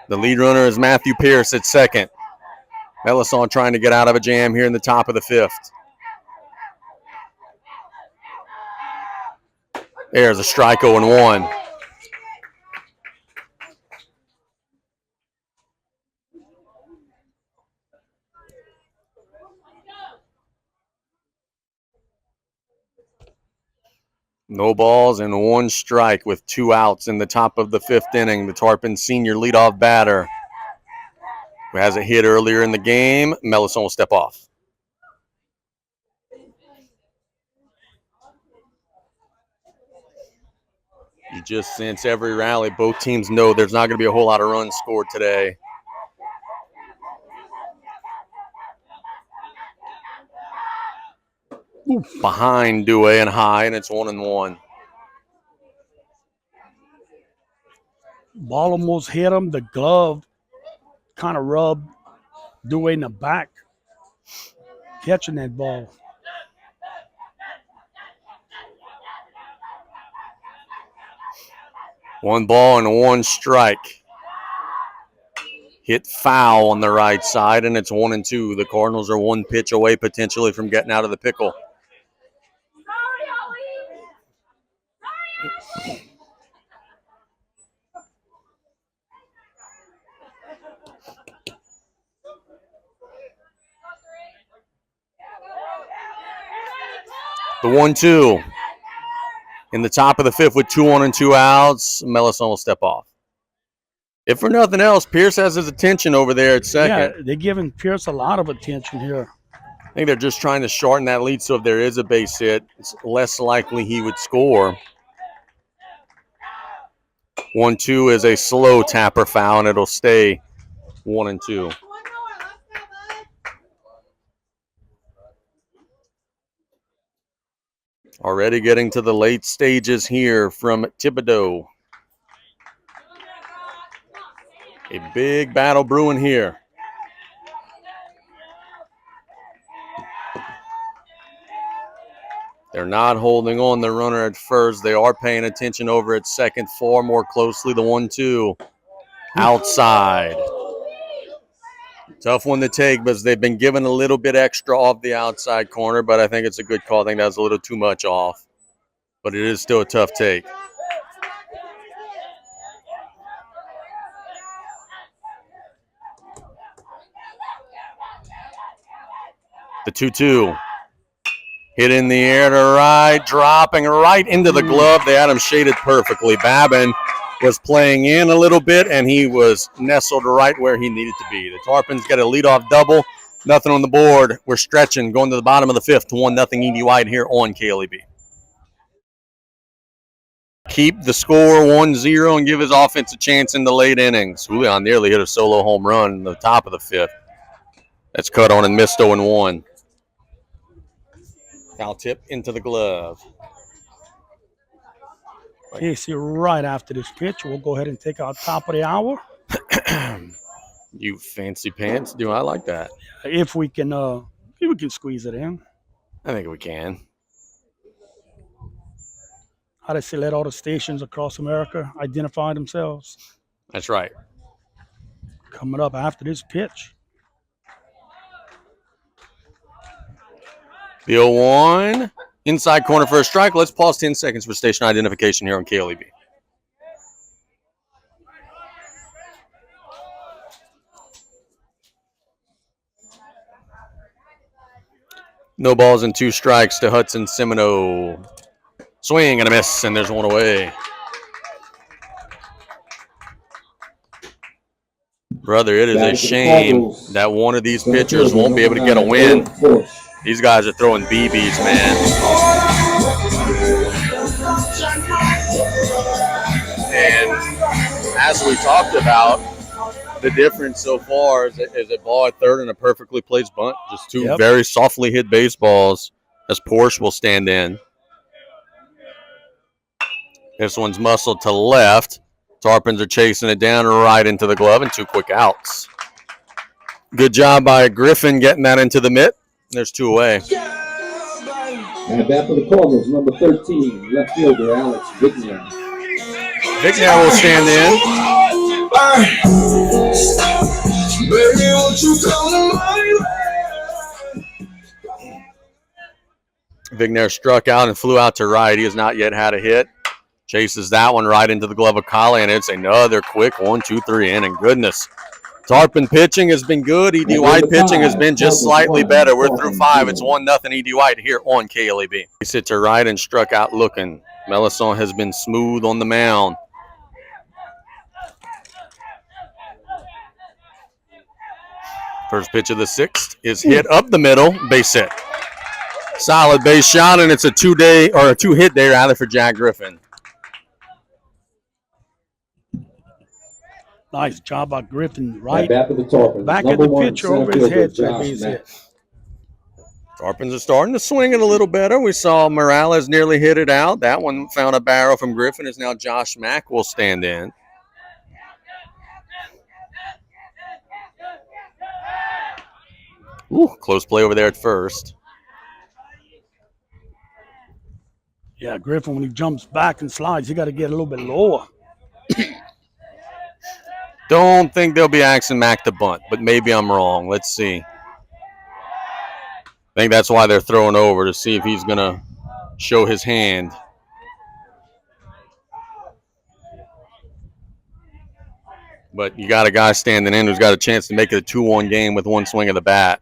The lead runner is Matthew Pierce at second. Melisson trying to get out of a jam here in the top of the 5th. There's a strike 0-1. No balls and 1 strike with 2 outs in the top of the 5th inning. The Tarpons senior leadoff batter, who has a hit earlier in the game, Melisson will step off. You just sense every rally, both teams know there's not going to be a whole lot of runs scored today. Behind Due and high, and it's 1-1. Ball almost hit him. The glove kind of rubbed Due in the back, catching that ball. One ball and 1 strike. hit foul on the right side, and it's 1-2. The Cardinals are one pitch away potentially from getting out of the pickle. The 1-2 in the top of the fifth with 2 on and 2 outs. Melisson will step off. If for nothing else, Pierce has his attention over there at second. Yeah, they're giving Pierce a lot of attention here. I think they're just trying to shorten that lead, so if there is a base hit, it's less likely he would score. 1-2 is a slow tapper foul, and it'll stay 1-2. Already getting to the late stages here from Thibodeau. A big battle brewing here. They're not holding on the runner at first. They are paying attention over at second, far more closely. The 1-2 outside. Tough one to take, but they've been given a little bit extra off the outside corner, but I think it's a good call. I think that's a little too much off, but it is still a tough take. The 2-2. Hit in the air to right, dropping right into the glove. They had him shaded perfectly. Babin was playing in a little bit, and he was nestled right where he needed to be. The Tarpons get a leadoff double. Nothing on the board. We're stretching, going to the bottom of the fifth. 1-0 Edie White here on KLEB. Keep the score 1-0 and give his offense a chance in the late innings. Julian nearly hit a solo home run in the top of the fifth. That's cut on and missed 0-1. Foul tip into the glove. Casey, right after this pitch, we'll go ahead and take our top of the hour. You fancy pants. Do I like that? If we can squeeze it in. I think we can. How does they let all the stations across America identify themselves? That's right. Coming up after this pitch. The 0-1. Inside corner for a strike. Let's pause 10 seconds for station identification here on KLEB. No balls and 2 strikes to Hudson Semino. Swing and a miss, and there's one away. Brother, it is a shame that one of these pitchers won't be able to get a win. These guys are throwing BBs, man. And as we talked about, the difference so far is a ball at third and a perfectly placed bunt. Just 2 very softly hit baseballs as Porsche will stand in. This one's muscled to left. Tarpons are chasing it down right into the glove and 2 quick outs. Good job by Griffin getting that into the mitt. There's 2 away. And back for the Cardinals, number 13, left fielder Alex Vigner. Vigner will stand in. Baby, won't you come to my way? Vigner struck out and flew out to right. He has not yet had a hit. Chases that one right into the glove of Collie, and it's another quick 1-2-3 inning. Goodness. Tarpon pitching has been good. Edie White pitching has been just slightly better. We're through 5. It's 1-0 Edie White here on KLEB. He hit to right and struck out looking. Melisson has been smooth on the mound. First pitch of the 6th is hit up the middle, base hit. Solid base shot, and it's a 2-hit day rather for Jack Griffin. Nice job by Griffin. Right back of the Tarpons, back at the pitcher over his head for a base hit. Tarpons are starting to swing it a little better. We saw Morales nearly hit it out. That one found a barrel from Griffin. Is now Josh Mack will stand in. Ooh, close play over there at first. Yeah, Griffin, when he jumps back and slides, you got to get a little bit lower. Don't think they'll be asking Mac to bunt, but maybe I'm wrong. Let's see. I think that's why they're throwing over, to see if he's going to show his hand. But you got a guy standing in who's got a chance to make it a 2-1 game with one swing of the bat.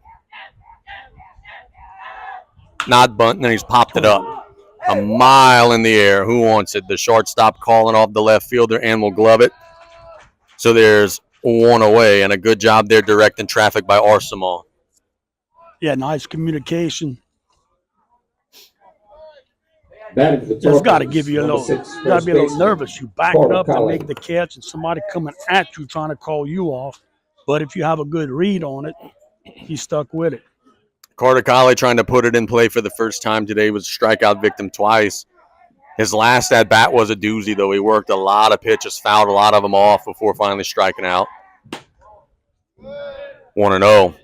Not bunting, and he's popped it up a mile in the air. Who wants it? The shortstop calling off the left fielder and will glove it. So there's one away, and a good job there directing traffic by Arsenal. Yeah, nice communication. Just got to give you a little, got to be a little nervous. You back it up and make the catch, and somebody coming at you trying to call you off. But if you have a good read on it, he's stuck with it. Carter Colley trying to put it in play for the first time today, was a strikeout victim twice. His last at bat was a doozy, though. He worked a lot of pitches, fouled a lot of them off before finally striking out. 1-0.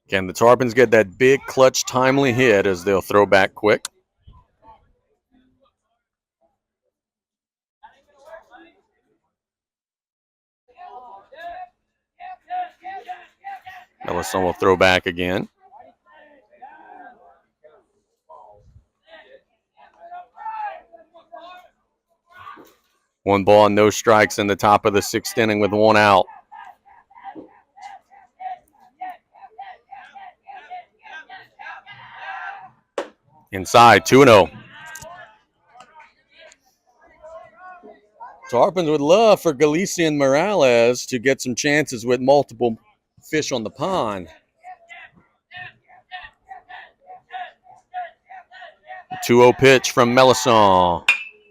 Can the Tarpons get that big, clutch, timely hit as they'll throw back quick? Ellison will throw back again. One ball and no strikes in the top of the 6th inning with one out. Inside, 2-0. Tarpons would love for Galicia and Morales to get some chances with multiple fish on the pond. 2-0 pitch from Melisson.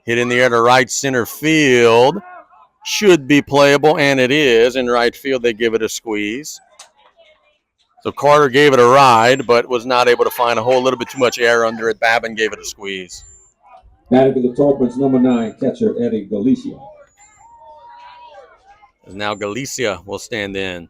Hit in the air to right center field. Should be playable, and it is. In right field, they give it a squeeze. So Carter gave it a ride, but was not able to find a hole. A little bit too much air under it. Babin gave it a squeeze. Batting for the Tarpons, number 9, catcher Eddie Galicia. Now Galicia will stand in.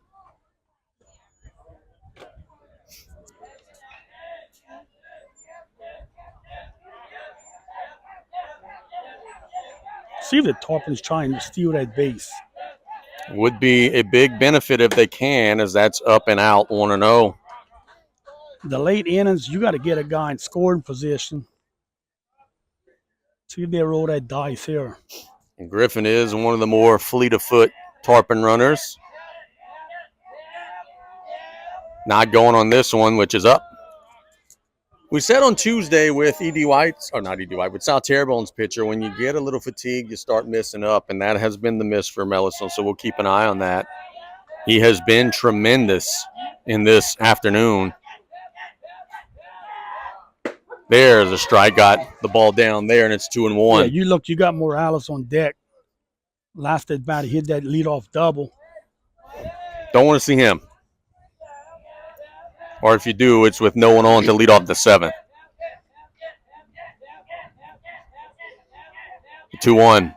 See if the Tarpons trying to steal that base. Would be a big benefit if they can, as that's up and out, 1-0. The late innings, you got to get a guy in scoring position. See if they roll that dice here. And Griffin is one of the more fleet of foot Tarpon runners. Not going on this one, which is up. We said on Tuesday with E.D. White, or not E.D. White, with South Terrebonne's pitcher, when you get a little fatigued, you start missing up, and that has been the miss for Melisson, so we'll keep an eye on that. He has been tremendous in this afternoon. There's a strike, got the ball down there, and it's 2-1. Yeah, you look, you got Morales on deck. Last at bat, he hit that leadoff double. Don't want to see him. Or if you do, it's with no one on to lead off the 7th. 2-1.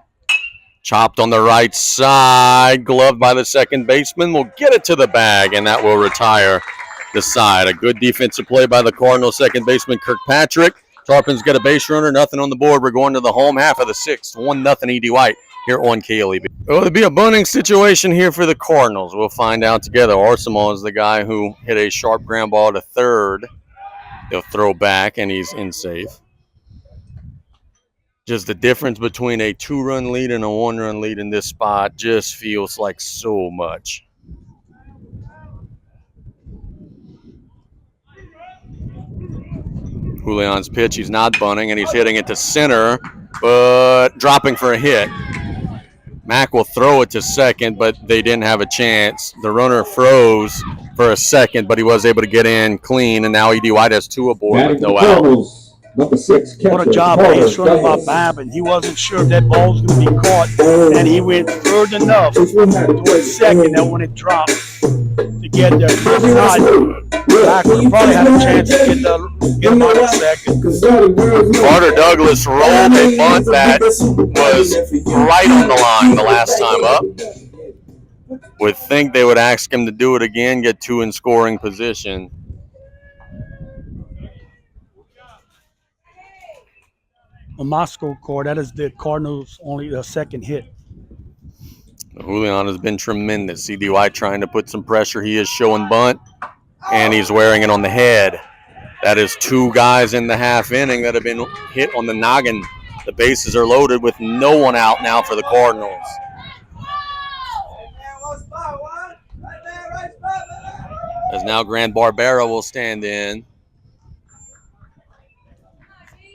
Chopped on the right side. Gloved by the second baseman. Will get it to the bag, and that will retire the side. A good defensive play by the Cardinals second baseman Kirkpatrick. Tarpons get a base runner. Nothing on the board. We're going to the home half of the 6th. 1-0 E.D. White here on KLEB. Well, it'll be a bunting situation here for the Cardinals. We'll find out together. Arsenal is the guy who hit a sharp ground ball to third. He'll throw back, and he's in safe. Just the difference between a 2-run lead and a 1-run lead in this spot just feels like so much. Julian's pitch, he's not bunting, and he's hitting it to center, but dropping for a hit. Mack will throw it to second, but they didn't have a chance. The runner froze for a second, but he was able to get in clean, and now E.D. White has 2 aboard with no out. Number 6, catcher. What a job base running by Babin. He wasn't sure if that ball was going to be caught, and he went third enough towards second that when it dropped to get there. If not, Mack would probably had a chance to get him on second. Carter Douglas rolled a bunt that was right on the line the last time up. Would think they would ask him to do it again, get 2 in scoring position. on my scorecard, that is the Cardinals' only second hit. Julian has been tremendous. CD White trying to put some pressure. He is showing bunt, and he's wearing it on the head. That is 2 guys in the half inning that have been hit on the noggin. The bases are loaded with no one out now for the Cardinals. As now Grant Barbera will stand in.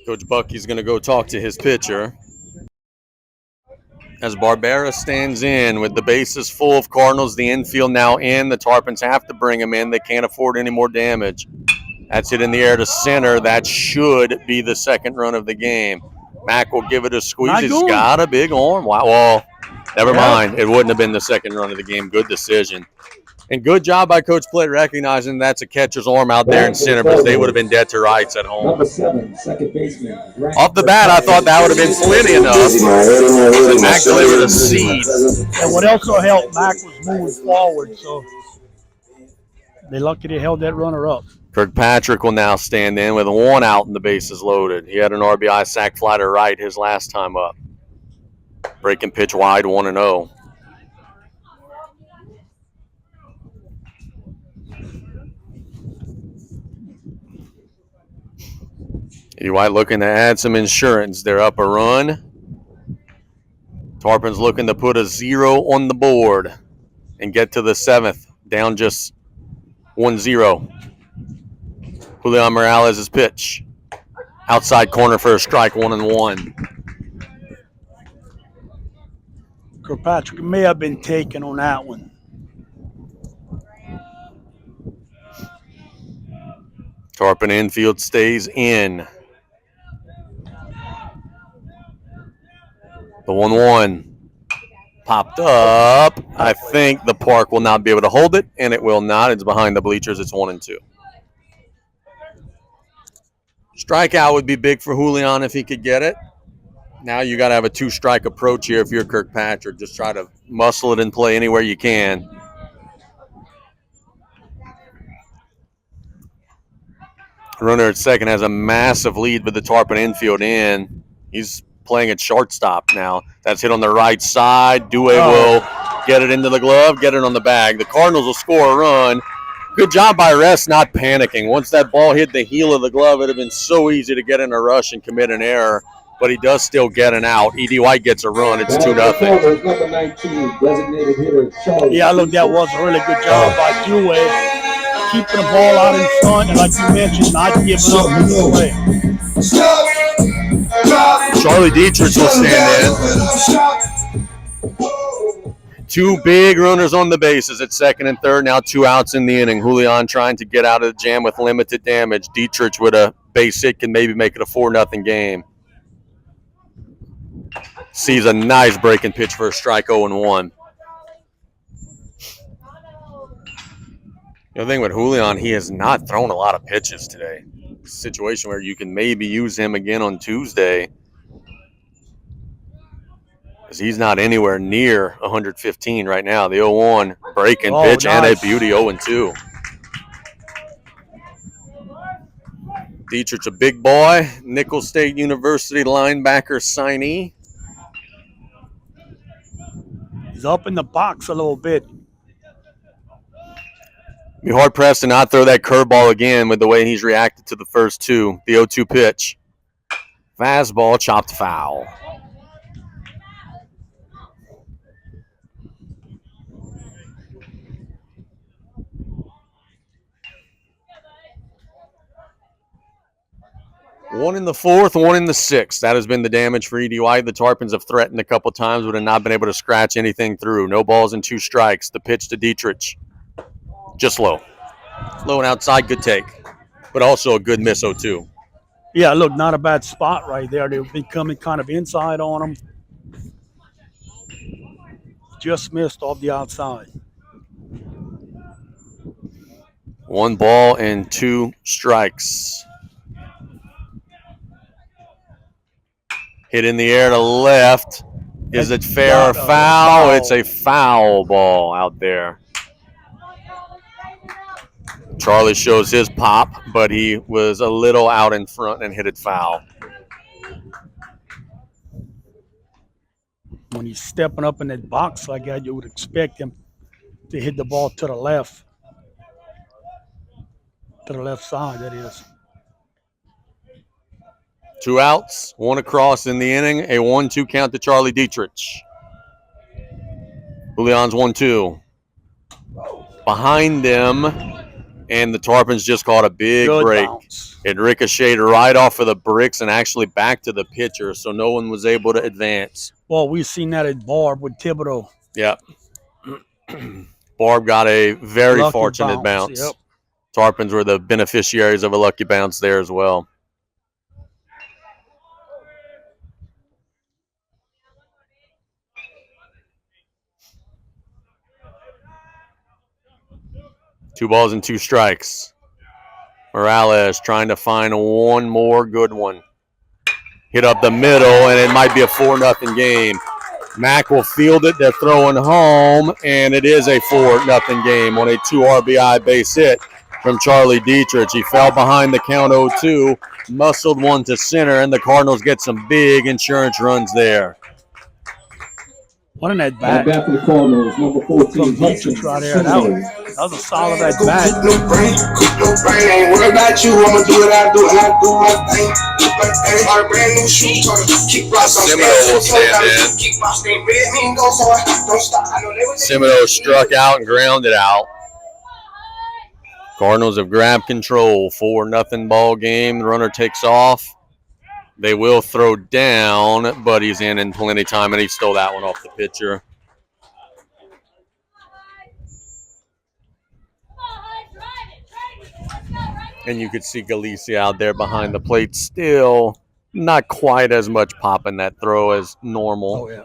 Coach Bucky's going to go talk to his pitcher. As Barbera stands in with the bases full of Cardinals, the infield now in. The Tarpons have to bring him in. They can't afford any more damage. That's hit in the air to center. That should be the second run of the game. Mack will give it a squeeze. He's got a big arm. Wow. Well, never mind. It wouldn't have been the second run of the game. Good decision. And good job by Coach Plitt recognizing that's a catcher's arm out there in center, because they would have been dead to rights at home. Number 7, second baseman. Off the bat, I thought that would have been plenty enough. And Mack delivered a seed. And what also helped, Mack was moving forward, so they're lucky they held that runner up. Kirkpatrick will now stand in with 1 out and the bases loaded. He had an RBI sac fly to right his last time up. Breaking pitch wide, 1-0. White looking to add some insurance. They're up a run. Tarpons looking to put a 0 on the board and get to the 7th, down just 1-0. Julian Morales' pitch. Outside corner for a strike, 1-1. Kirkpatrick may have been taken on that one. Tarpon infield stays in. The 1-1 popped up. I think the park will not be able to hold it, and it will not. It's behind the bleachers. It's 1-2. Strikeout would be big for Julian if he could get it. Now you got to have a 2-strike approach here if you're Kirkpatrick. Just try to muscle it and play anywhere you can. Runner at second has a massive lead with the Tarpon infield in. He's playing at shortstop now. That's hit on the right side. Dewey will get it into the glove, get it on the bag. The Cardinals will score a run. Good job by Rest not panicking. Once that ball hit the heel of the glove, it would have been so easy to get in a rush and commit an error. But he does still get an out. E.D. White gets a run. It's 2-0. Number 19, designated hitter Charlie. Yeah, look, that was a really good job by Dewey, keeping the ball out in front, and like you mentioned, not giving up the play. Charlie Dietrich will stand in. 2 big runners on the bases at second and third. Now 2 outs in the inning. Julian trying to get out of the jam with limited damage. Dietrich with a base hit can maybe make it a 4-0 game. Sees a nice breaking pitch for a strike, 0-1. The thing with Julian, he has not thrown a lot of pitches today. It's a situation where you can maybe use him again on Tuesday, because he's not anywhere near 115 right now. The 0-1 breaking pitch, nice. And a beauty 0-2. Dietrich, a big boy, Nicholls State University linebacker signee. He's up in the box a little bit. Be hard-pressed to not throw that curveball again with the way he's reacted to the first 2. The 0-2 pitch. Fastball chopped foul. One in the 4th, 1 in the 6th. That has been the damage for E.D. White. The Tarpons have threatened a couple times, but have not been able to scratch anything through. No balls and 2 strikes. The pitch to Dietrich. Just low. Low and outside, good take. But also a good miss 0-2. Yeah, look, not a bad spot right there. They've been coming kind of inside on him. Just missed off the outside. 1 ball and 2 strikes. Hit in the air to left. Is it fair or foul? It's a foul ball out there. Charlie shows his pop, but he was a little out in front and hit it foul. When he's stepping up in that box like that, you would expect him to hit the ball to the left side, that is. 2 outs, 1 across in the inning. A 1-2 count to Charlie Dietrich. Julian's 1-2. Behind them, and the Tarpons just caught a big Good break. bounce. It ricocheted right off of the bricks and actually back to the pitcher, so no one was able to advance. Well, we've seen that at Barb with Thibodeau. Yep. Barb got a very Lucky fortunate bounce. Yep. Tarpons were the beneficiaries of a lucky bounce there as well. Two balls and 2 strikes. Morales trying to find one more good one. Hit up the middle, and it might be a 4-0 game. Mack will field it. They're throwing home, and it is a 4-0 game on a 2 RBI base hit from Charlie Dietrich. He fell behind the count 0-2, muscled one to center, and the Cardinals get some big insurance runs there. What an at At bat bat for the Cardinals, number 14, from Hudson. Dietrich right there. That was a solid at bat. No brain, ain't worried about you. I'ma do what I do, and I do my thing. Bought a brand new shoe, keep blocks on Semino struck out and grounded out. Cardinals have grabbed control. 4-0 ball game. The runner takes off. They will throw down, but he's in plenty of time, and he stole that one off the pitcher. And you could see Galicia out there behind the plate, still not quite as much pop in that throw as normal. Oh, yeah.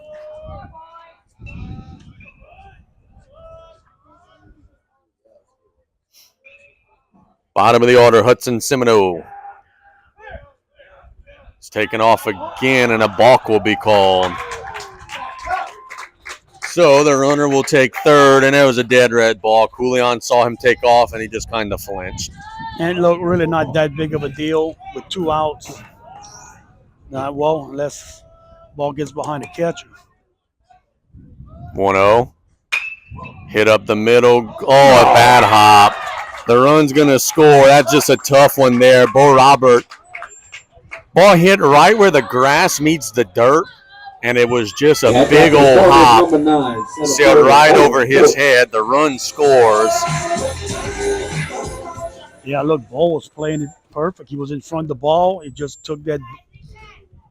Bottom of the order, Hudson Semino. It's taken off again, and a balk will be called. So the runner will take third, and it was a dead red balk. Julian saw him take off, and he just kind of flinched. And look, really not that big of a deal with 2 outs. Well, unless ball gets behind the catcher. 1-0. Hit up the middle. Oh, a bad hop. The run's going to score. That's just a tough one there. Bo Robert. Ball hit right where the grass meets the dirt, and it was just a big old hop. Sailed right over his head. The run scores. Yeah, look, Bo was playing it perfect. He was in front of the ball. He just took that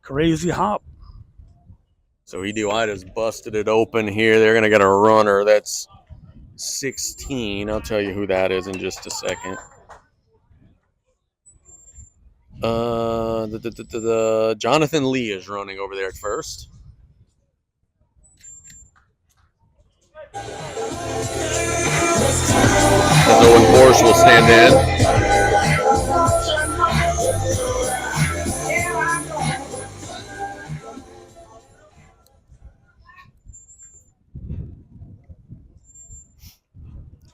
crazy hop. So E.D. White has busted it open here. They're going to get a runner. That's 16. I'll tell you who that is in just a second. Jonathan Lee is running over there at first. As Owen Porsche will stand in.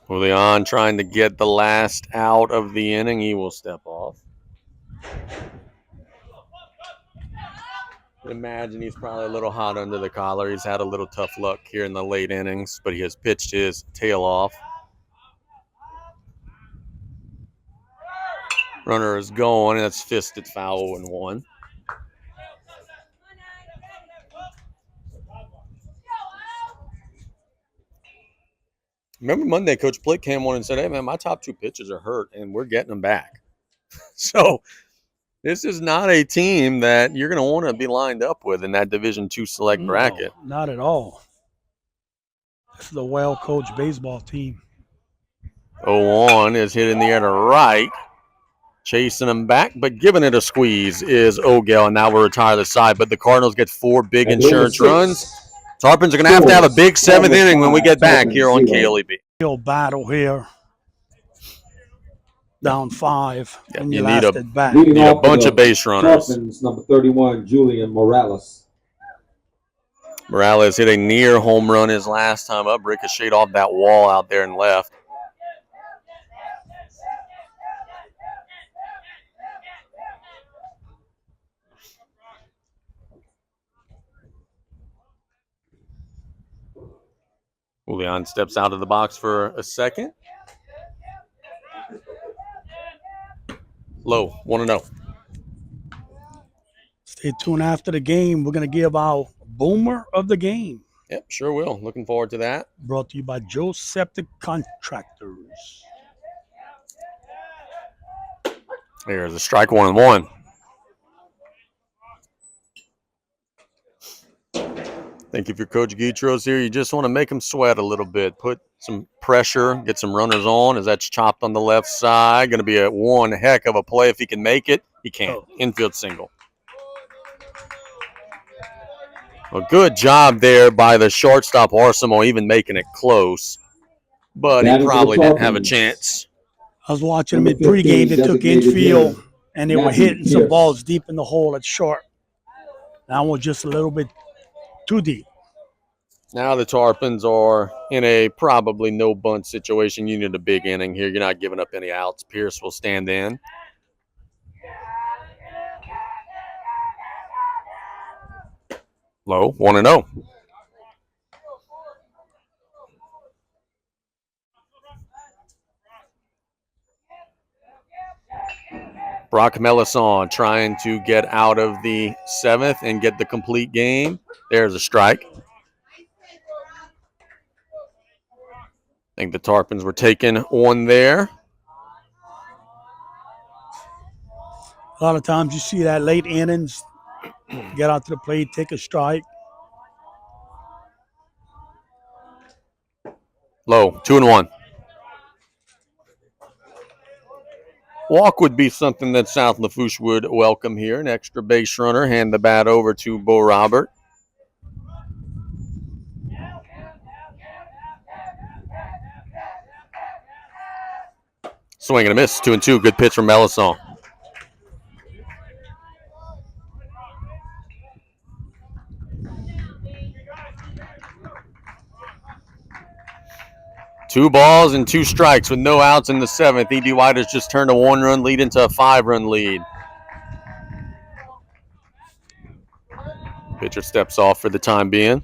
Julian trying to get the last out of the inning. He will step off. Imagine he's probably a little hot under the collar. He's had a little tough luck here in the late innings, but he has pitched his tail off. Runner is going, and that's fisted foul and 1. Remember Monday, Coach Blake came on and said, hey, man, my top 2 pitchers are hurt, and we're getting them back. So this is not a team that you're going to want to be lined up with in that Division II select bracket. No, not at all. This is a well-coached baseball team. 0-1 is hit in the air to right. Chasing him back, but giving it a squeeze is Ogel, and now we'll retire the side. But the Cardinals get 4 big insurance runs. Tarpons are going to have a big 7th inning when we get back here on KLEB. Real battle here. Down 5. Yeah, in you your need last a- at bat. Need a bunch of base runners. Tarpons, number 31, Julian Morales. Morales hit a near home run his last time up, ricocheted off that wall out there and left. Julian steps out of the box for a second. Low, 1-0. Stay tuned after the game. We're going to give our boomer of the game. Yep, sure will. Looking forward to that. Brought to you by Joe Septic Contractors. There's a strike, 1-1. I think if you're Coach Guitros here, you just want to make him sweat a little bit. Put some pressure, get some runners on as that's chopped on the left side. Going to be one heck of a play if he can make it. He can't. Infield single. A good job there by the shortstop Arcimo, even making it close. But he probably didn't have a chance. I was watching them in pregame. They took infield, and they were hitting some balls deep in the hole at short. That one just a little bit too deep. Now the Tarpons are in a probably no bunt situation. You need a big inning here. You're not giving up any outs. Pierce will stand in. Low, 1-0. Brock Melisson trying to get out of the 7th and get the complete game. There's a strike. I think the Tarpons were taking one there. A lot of times you see that late innings, get out to the plate, take a strike. Low, 2-1. Walk would be something that South Lafourche would welcome here. An extra base runner. Hand the bat over to Bo Robert. Swing and a miss. 2-2. Good pitch from Melisson. Two balls and 2 strikes with no outs in the 7th. E.D. White has just turned a 1-run lead into a 5-run lead. Pitcher steps off for the time being.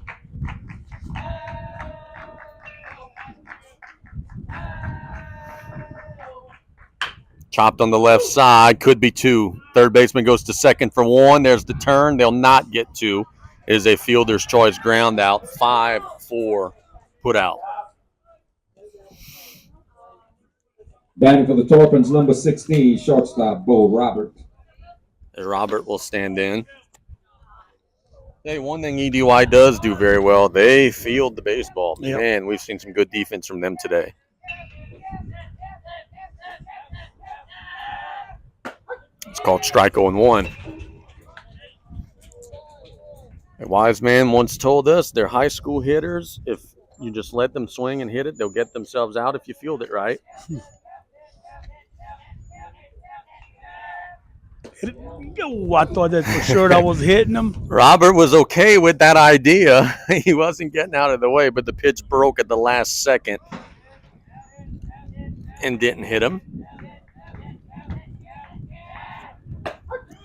Chopped on the left side. Could be 2. Third baseman goes to second for 1. There's the turn. They'll not get 2. It is a fielder's choice ground out. 5-4 put out. Batting for the Tarpons, number 16, shortstop Bo Robert. Robert will stand in. Hey, one thing EDY does do very well, they field the baseball. Yep. Man, we've seen some good defense from them today. It's called strike 0-1. A wise man once told us they're high school hitters. If you just let them swing and hit it, they'll get themselves out if you field it right. Oh, I thought that for sure I was hitting him. Robert was okay with that idea. He wasn't getting out of the way, but the pitch broke at the last second and didn't hit him.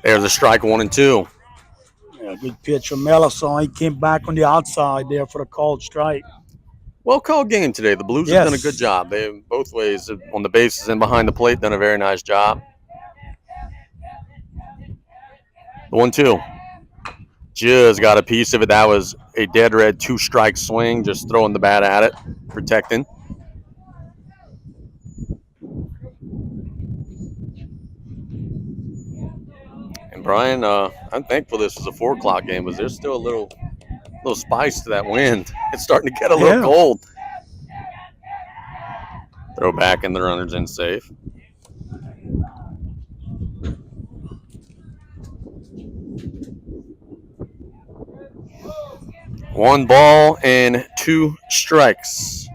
There's a strike, 1-2. Yeah, good pitch from Melisson. He came back on the outside there for the called strike. Well called game today. The Blues have done a good job. They both ways on the bases and behind the plate done a very nice job. The 1-2. Just got a piece of it. That was a dead red 2-strike swing, just throwing the bat at it, protecting. And Brian, I'm thankful this is a 4 o'clock game, but there's still a little spice to that wind. It's starting to get a little cold. Throw back and the runner's in safe. One ball and 2 strikes.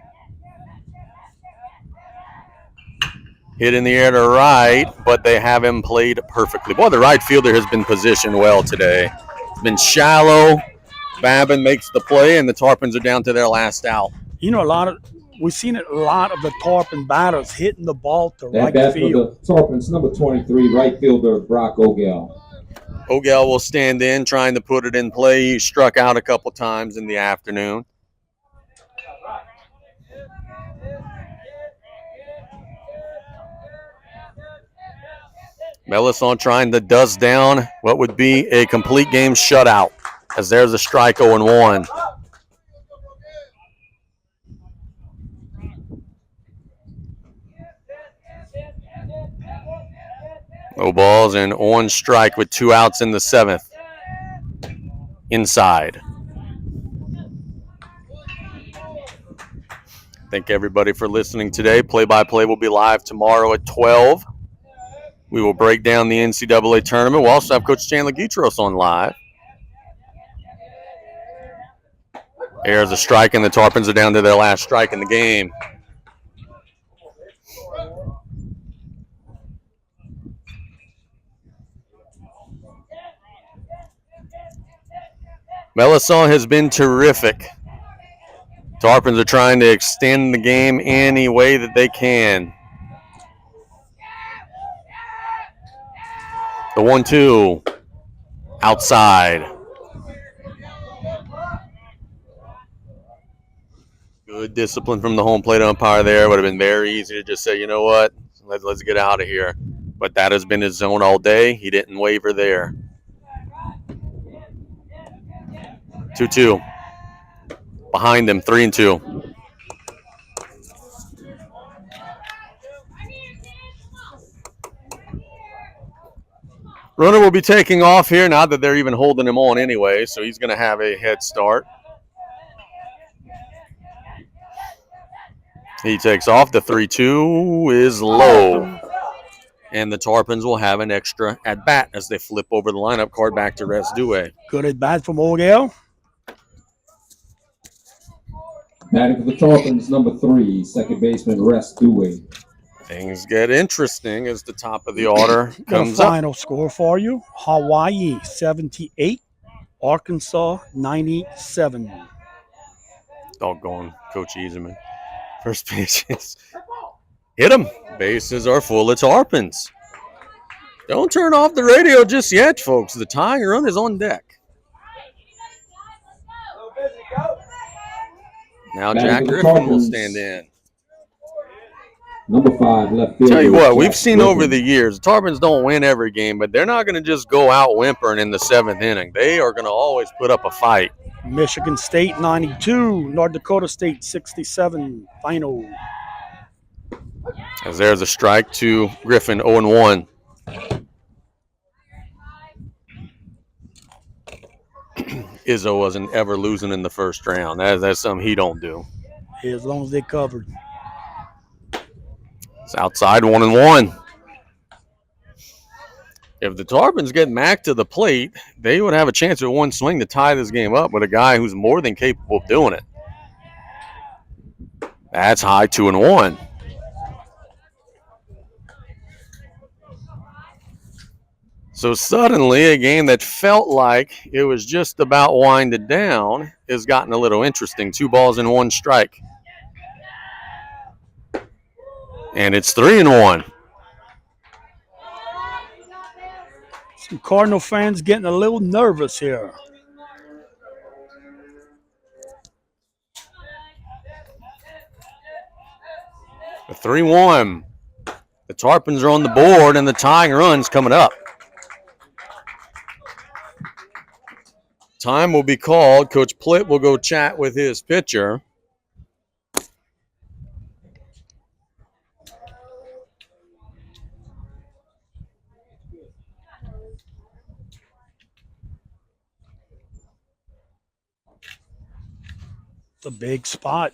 Hit in the air to right, but they have him played perfectly. Boy, the right fielder has been positioned well today. It's been shallow. Babin makes the play, and the Tarpons are down to their last out. You know, we've seen a lot of the Tarpon batters hitting the ball to right field. For the Tarpons, number 23, right fielder Brock Ogel. Ogel will stand in, trying to put it in play. He struck out a couple times in the afternoon. Melisson trying to dust down what would be a complete game shutout, as there's a strike 0-1. No balls and 1 strike with 2 outs in the 7th. Inside. Thank everybody for listening today. Play-by-play will be live tomorrow at 12. We will break down the NCAA tournament. We'll also have Coach Chandler Guitros on live. There's a strike, and the Tarpons are down to their last strike in the game. Melisson has been terrific. Tarpons are trying to extend the game any way that they can. The 1-2 outside. Good discipline from the home plate umpire there. Would have been very easy to just say, you know what, let's get out of here. But that has been his zone all day. He didn't waver there. 2-2. Behind him, 3-2. Runner will be taking off here, not that they're even holding him on anyway, so he's going to have a head start. He takes off. The 3-2 is low. And the Tarpons will have an extra at bat as they flip over the lineup card back to Resdue. Good at bat from Orgel. Batting for the Tarpons, number 3, second baseman Resdue. Things get interesting as the top of the order comes Got a up. final score for you. Hawaii 78, Arkansas 97. Doggone Coach Easerman. First bases. Hit him. Bases are full of Tarpons. Don't turn off the radio just yet, folks. The tying run is on deck. Now Jack Griffin will stand in. Number 5, left fielder. Tell you what, we've Jack seen Griffin. over the years, the Tarpons don't win every game, but they're not going to just go out whimpering in the 7th inning. They are going to always put up a fight. Michigan State 92, North Dakota State 67. Final. As there's a strike to Griffin, 0-1. Izzo wasn't ever losing in the first round. That's something he don't do. As long as they covered. It's outside, 1-1. If the Tarpons get Mack to the plate, they would have a chance with one swing to tie this game up with a guy who's more than capable of doing it. That's high, 2-1. So suddenly, a game that felt like it was just about winded down has gotten a little interesting. 2 balls and 1 strike. And it's 3-1. Some Cardinal fans getting a little nervous here. The 3-1. The Tarpons are on the board, and the tying run's coming up. Time will be called. Coach Plitt will go chat with his pitcher. It's a big spot.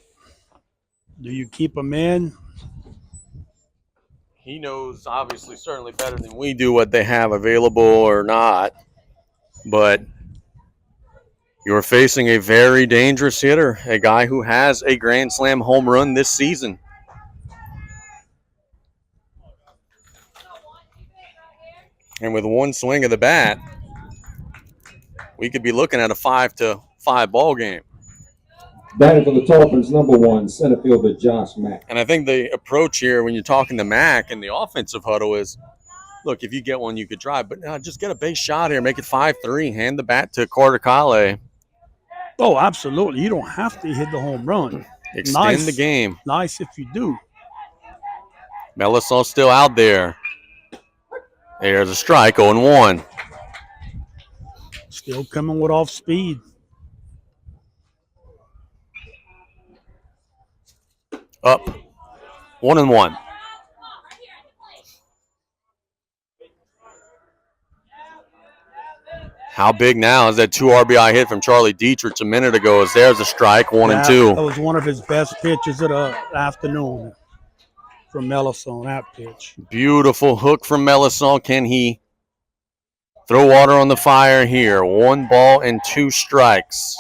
Do you keep them in? He knows, obviously, certainly better than we do what they have available or not. But you're facing a very dangerous hitter, a guy who has a Grand Slam home run this season. And with one swing of the bat, we could be looking at a 5-5 ball game. Batting for the Tarpons, number 1, center fielder Josh Mack. And I think the approach here when you're talking to Mack in the offensive huddle is, look, if you get one, you could drive. But just get a base shot here. Make it 5-3. Hand the bat to Carter Kale. Oh, absolutely. You don't have to hit the home run. Extend the game. Nice if you do. Melisson still out there. There's a strike, 0-1. Still coming with off speed. Up, 1-1. How big now is that 2 RBI hit from Charlie Dietrich a minute ago? As there's a strike, 1-2. That was one of his best pitches of the afternoon from Mellis on that pitch. Beautiful hook from Melisson. Can he throw water on the fire here? 1 ball and 2 strikes.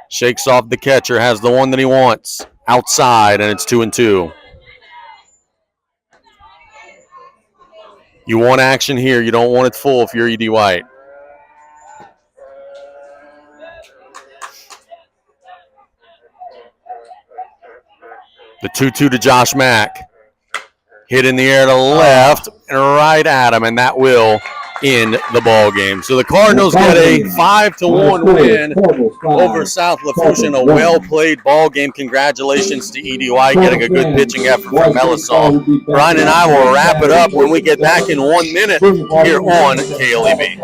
Shakes off the catcher, has the one that he wants. Outside, and it's 2-2. You want action here. You don't want it full if you're E.D. White. The 2-2 to Josh Mack. Hit in the air to left and right at him, and that will end the ball game. So the Cardinals get a 5-1 win over South Lafourche in a well-played ball game. Congratulations to E.D. White getting a good pitching effort from Melisson. Brian and I will wrap it up when we get back in 1 minute here on KLEB.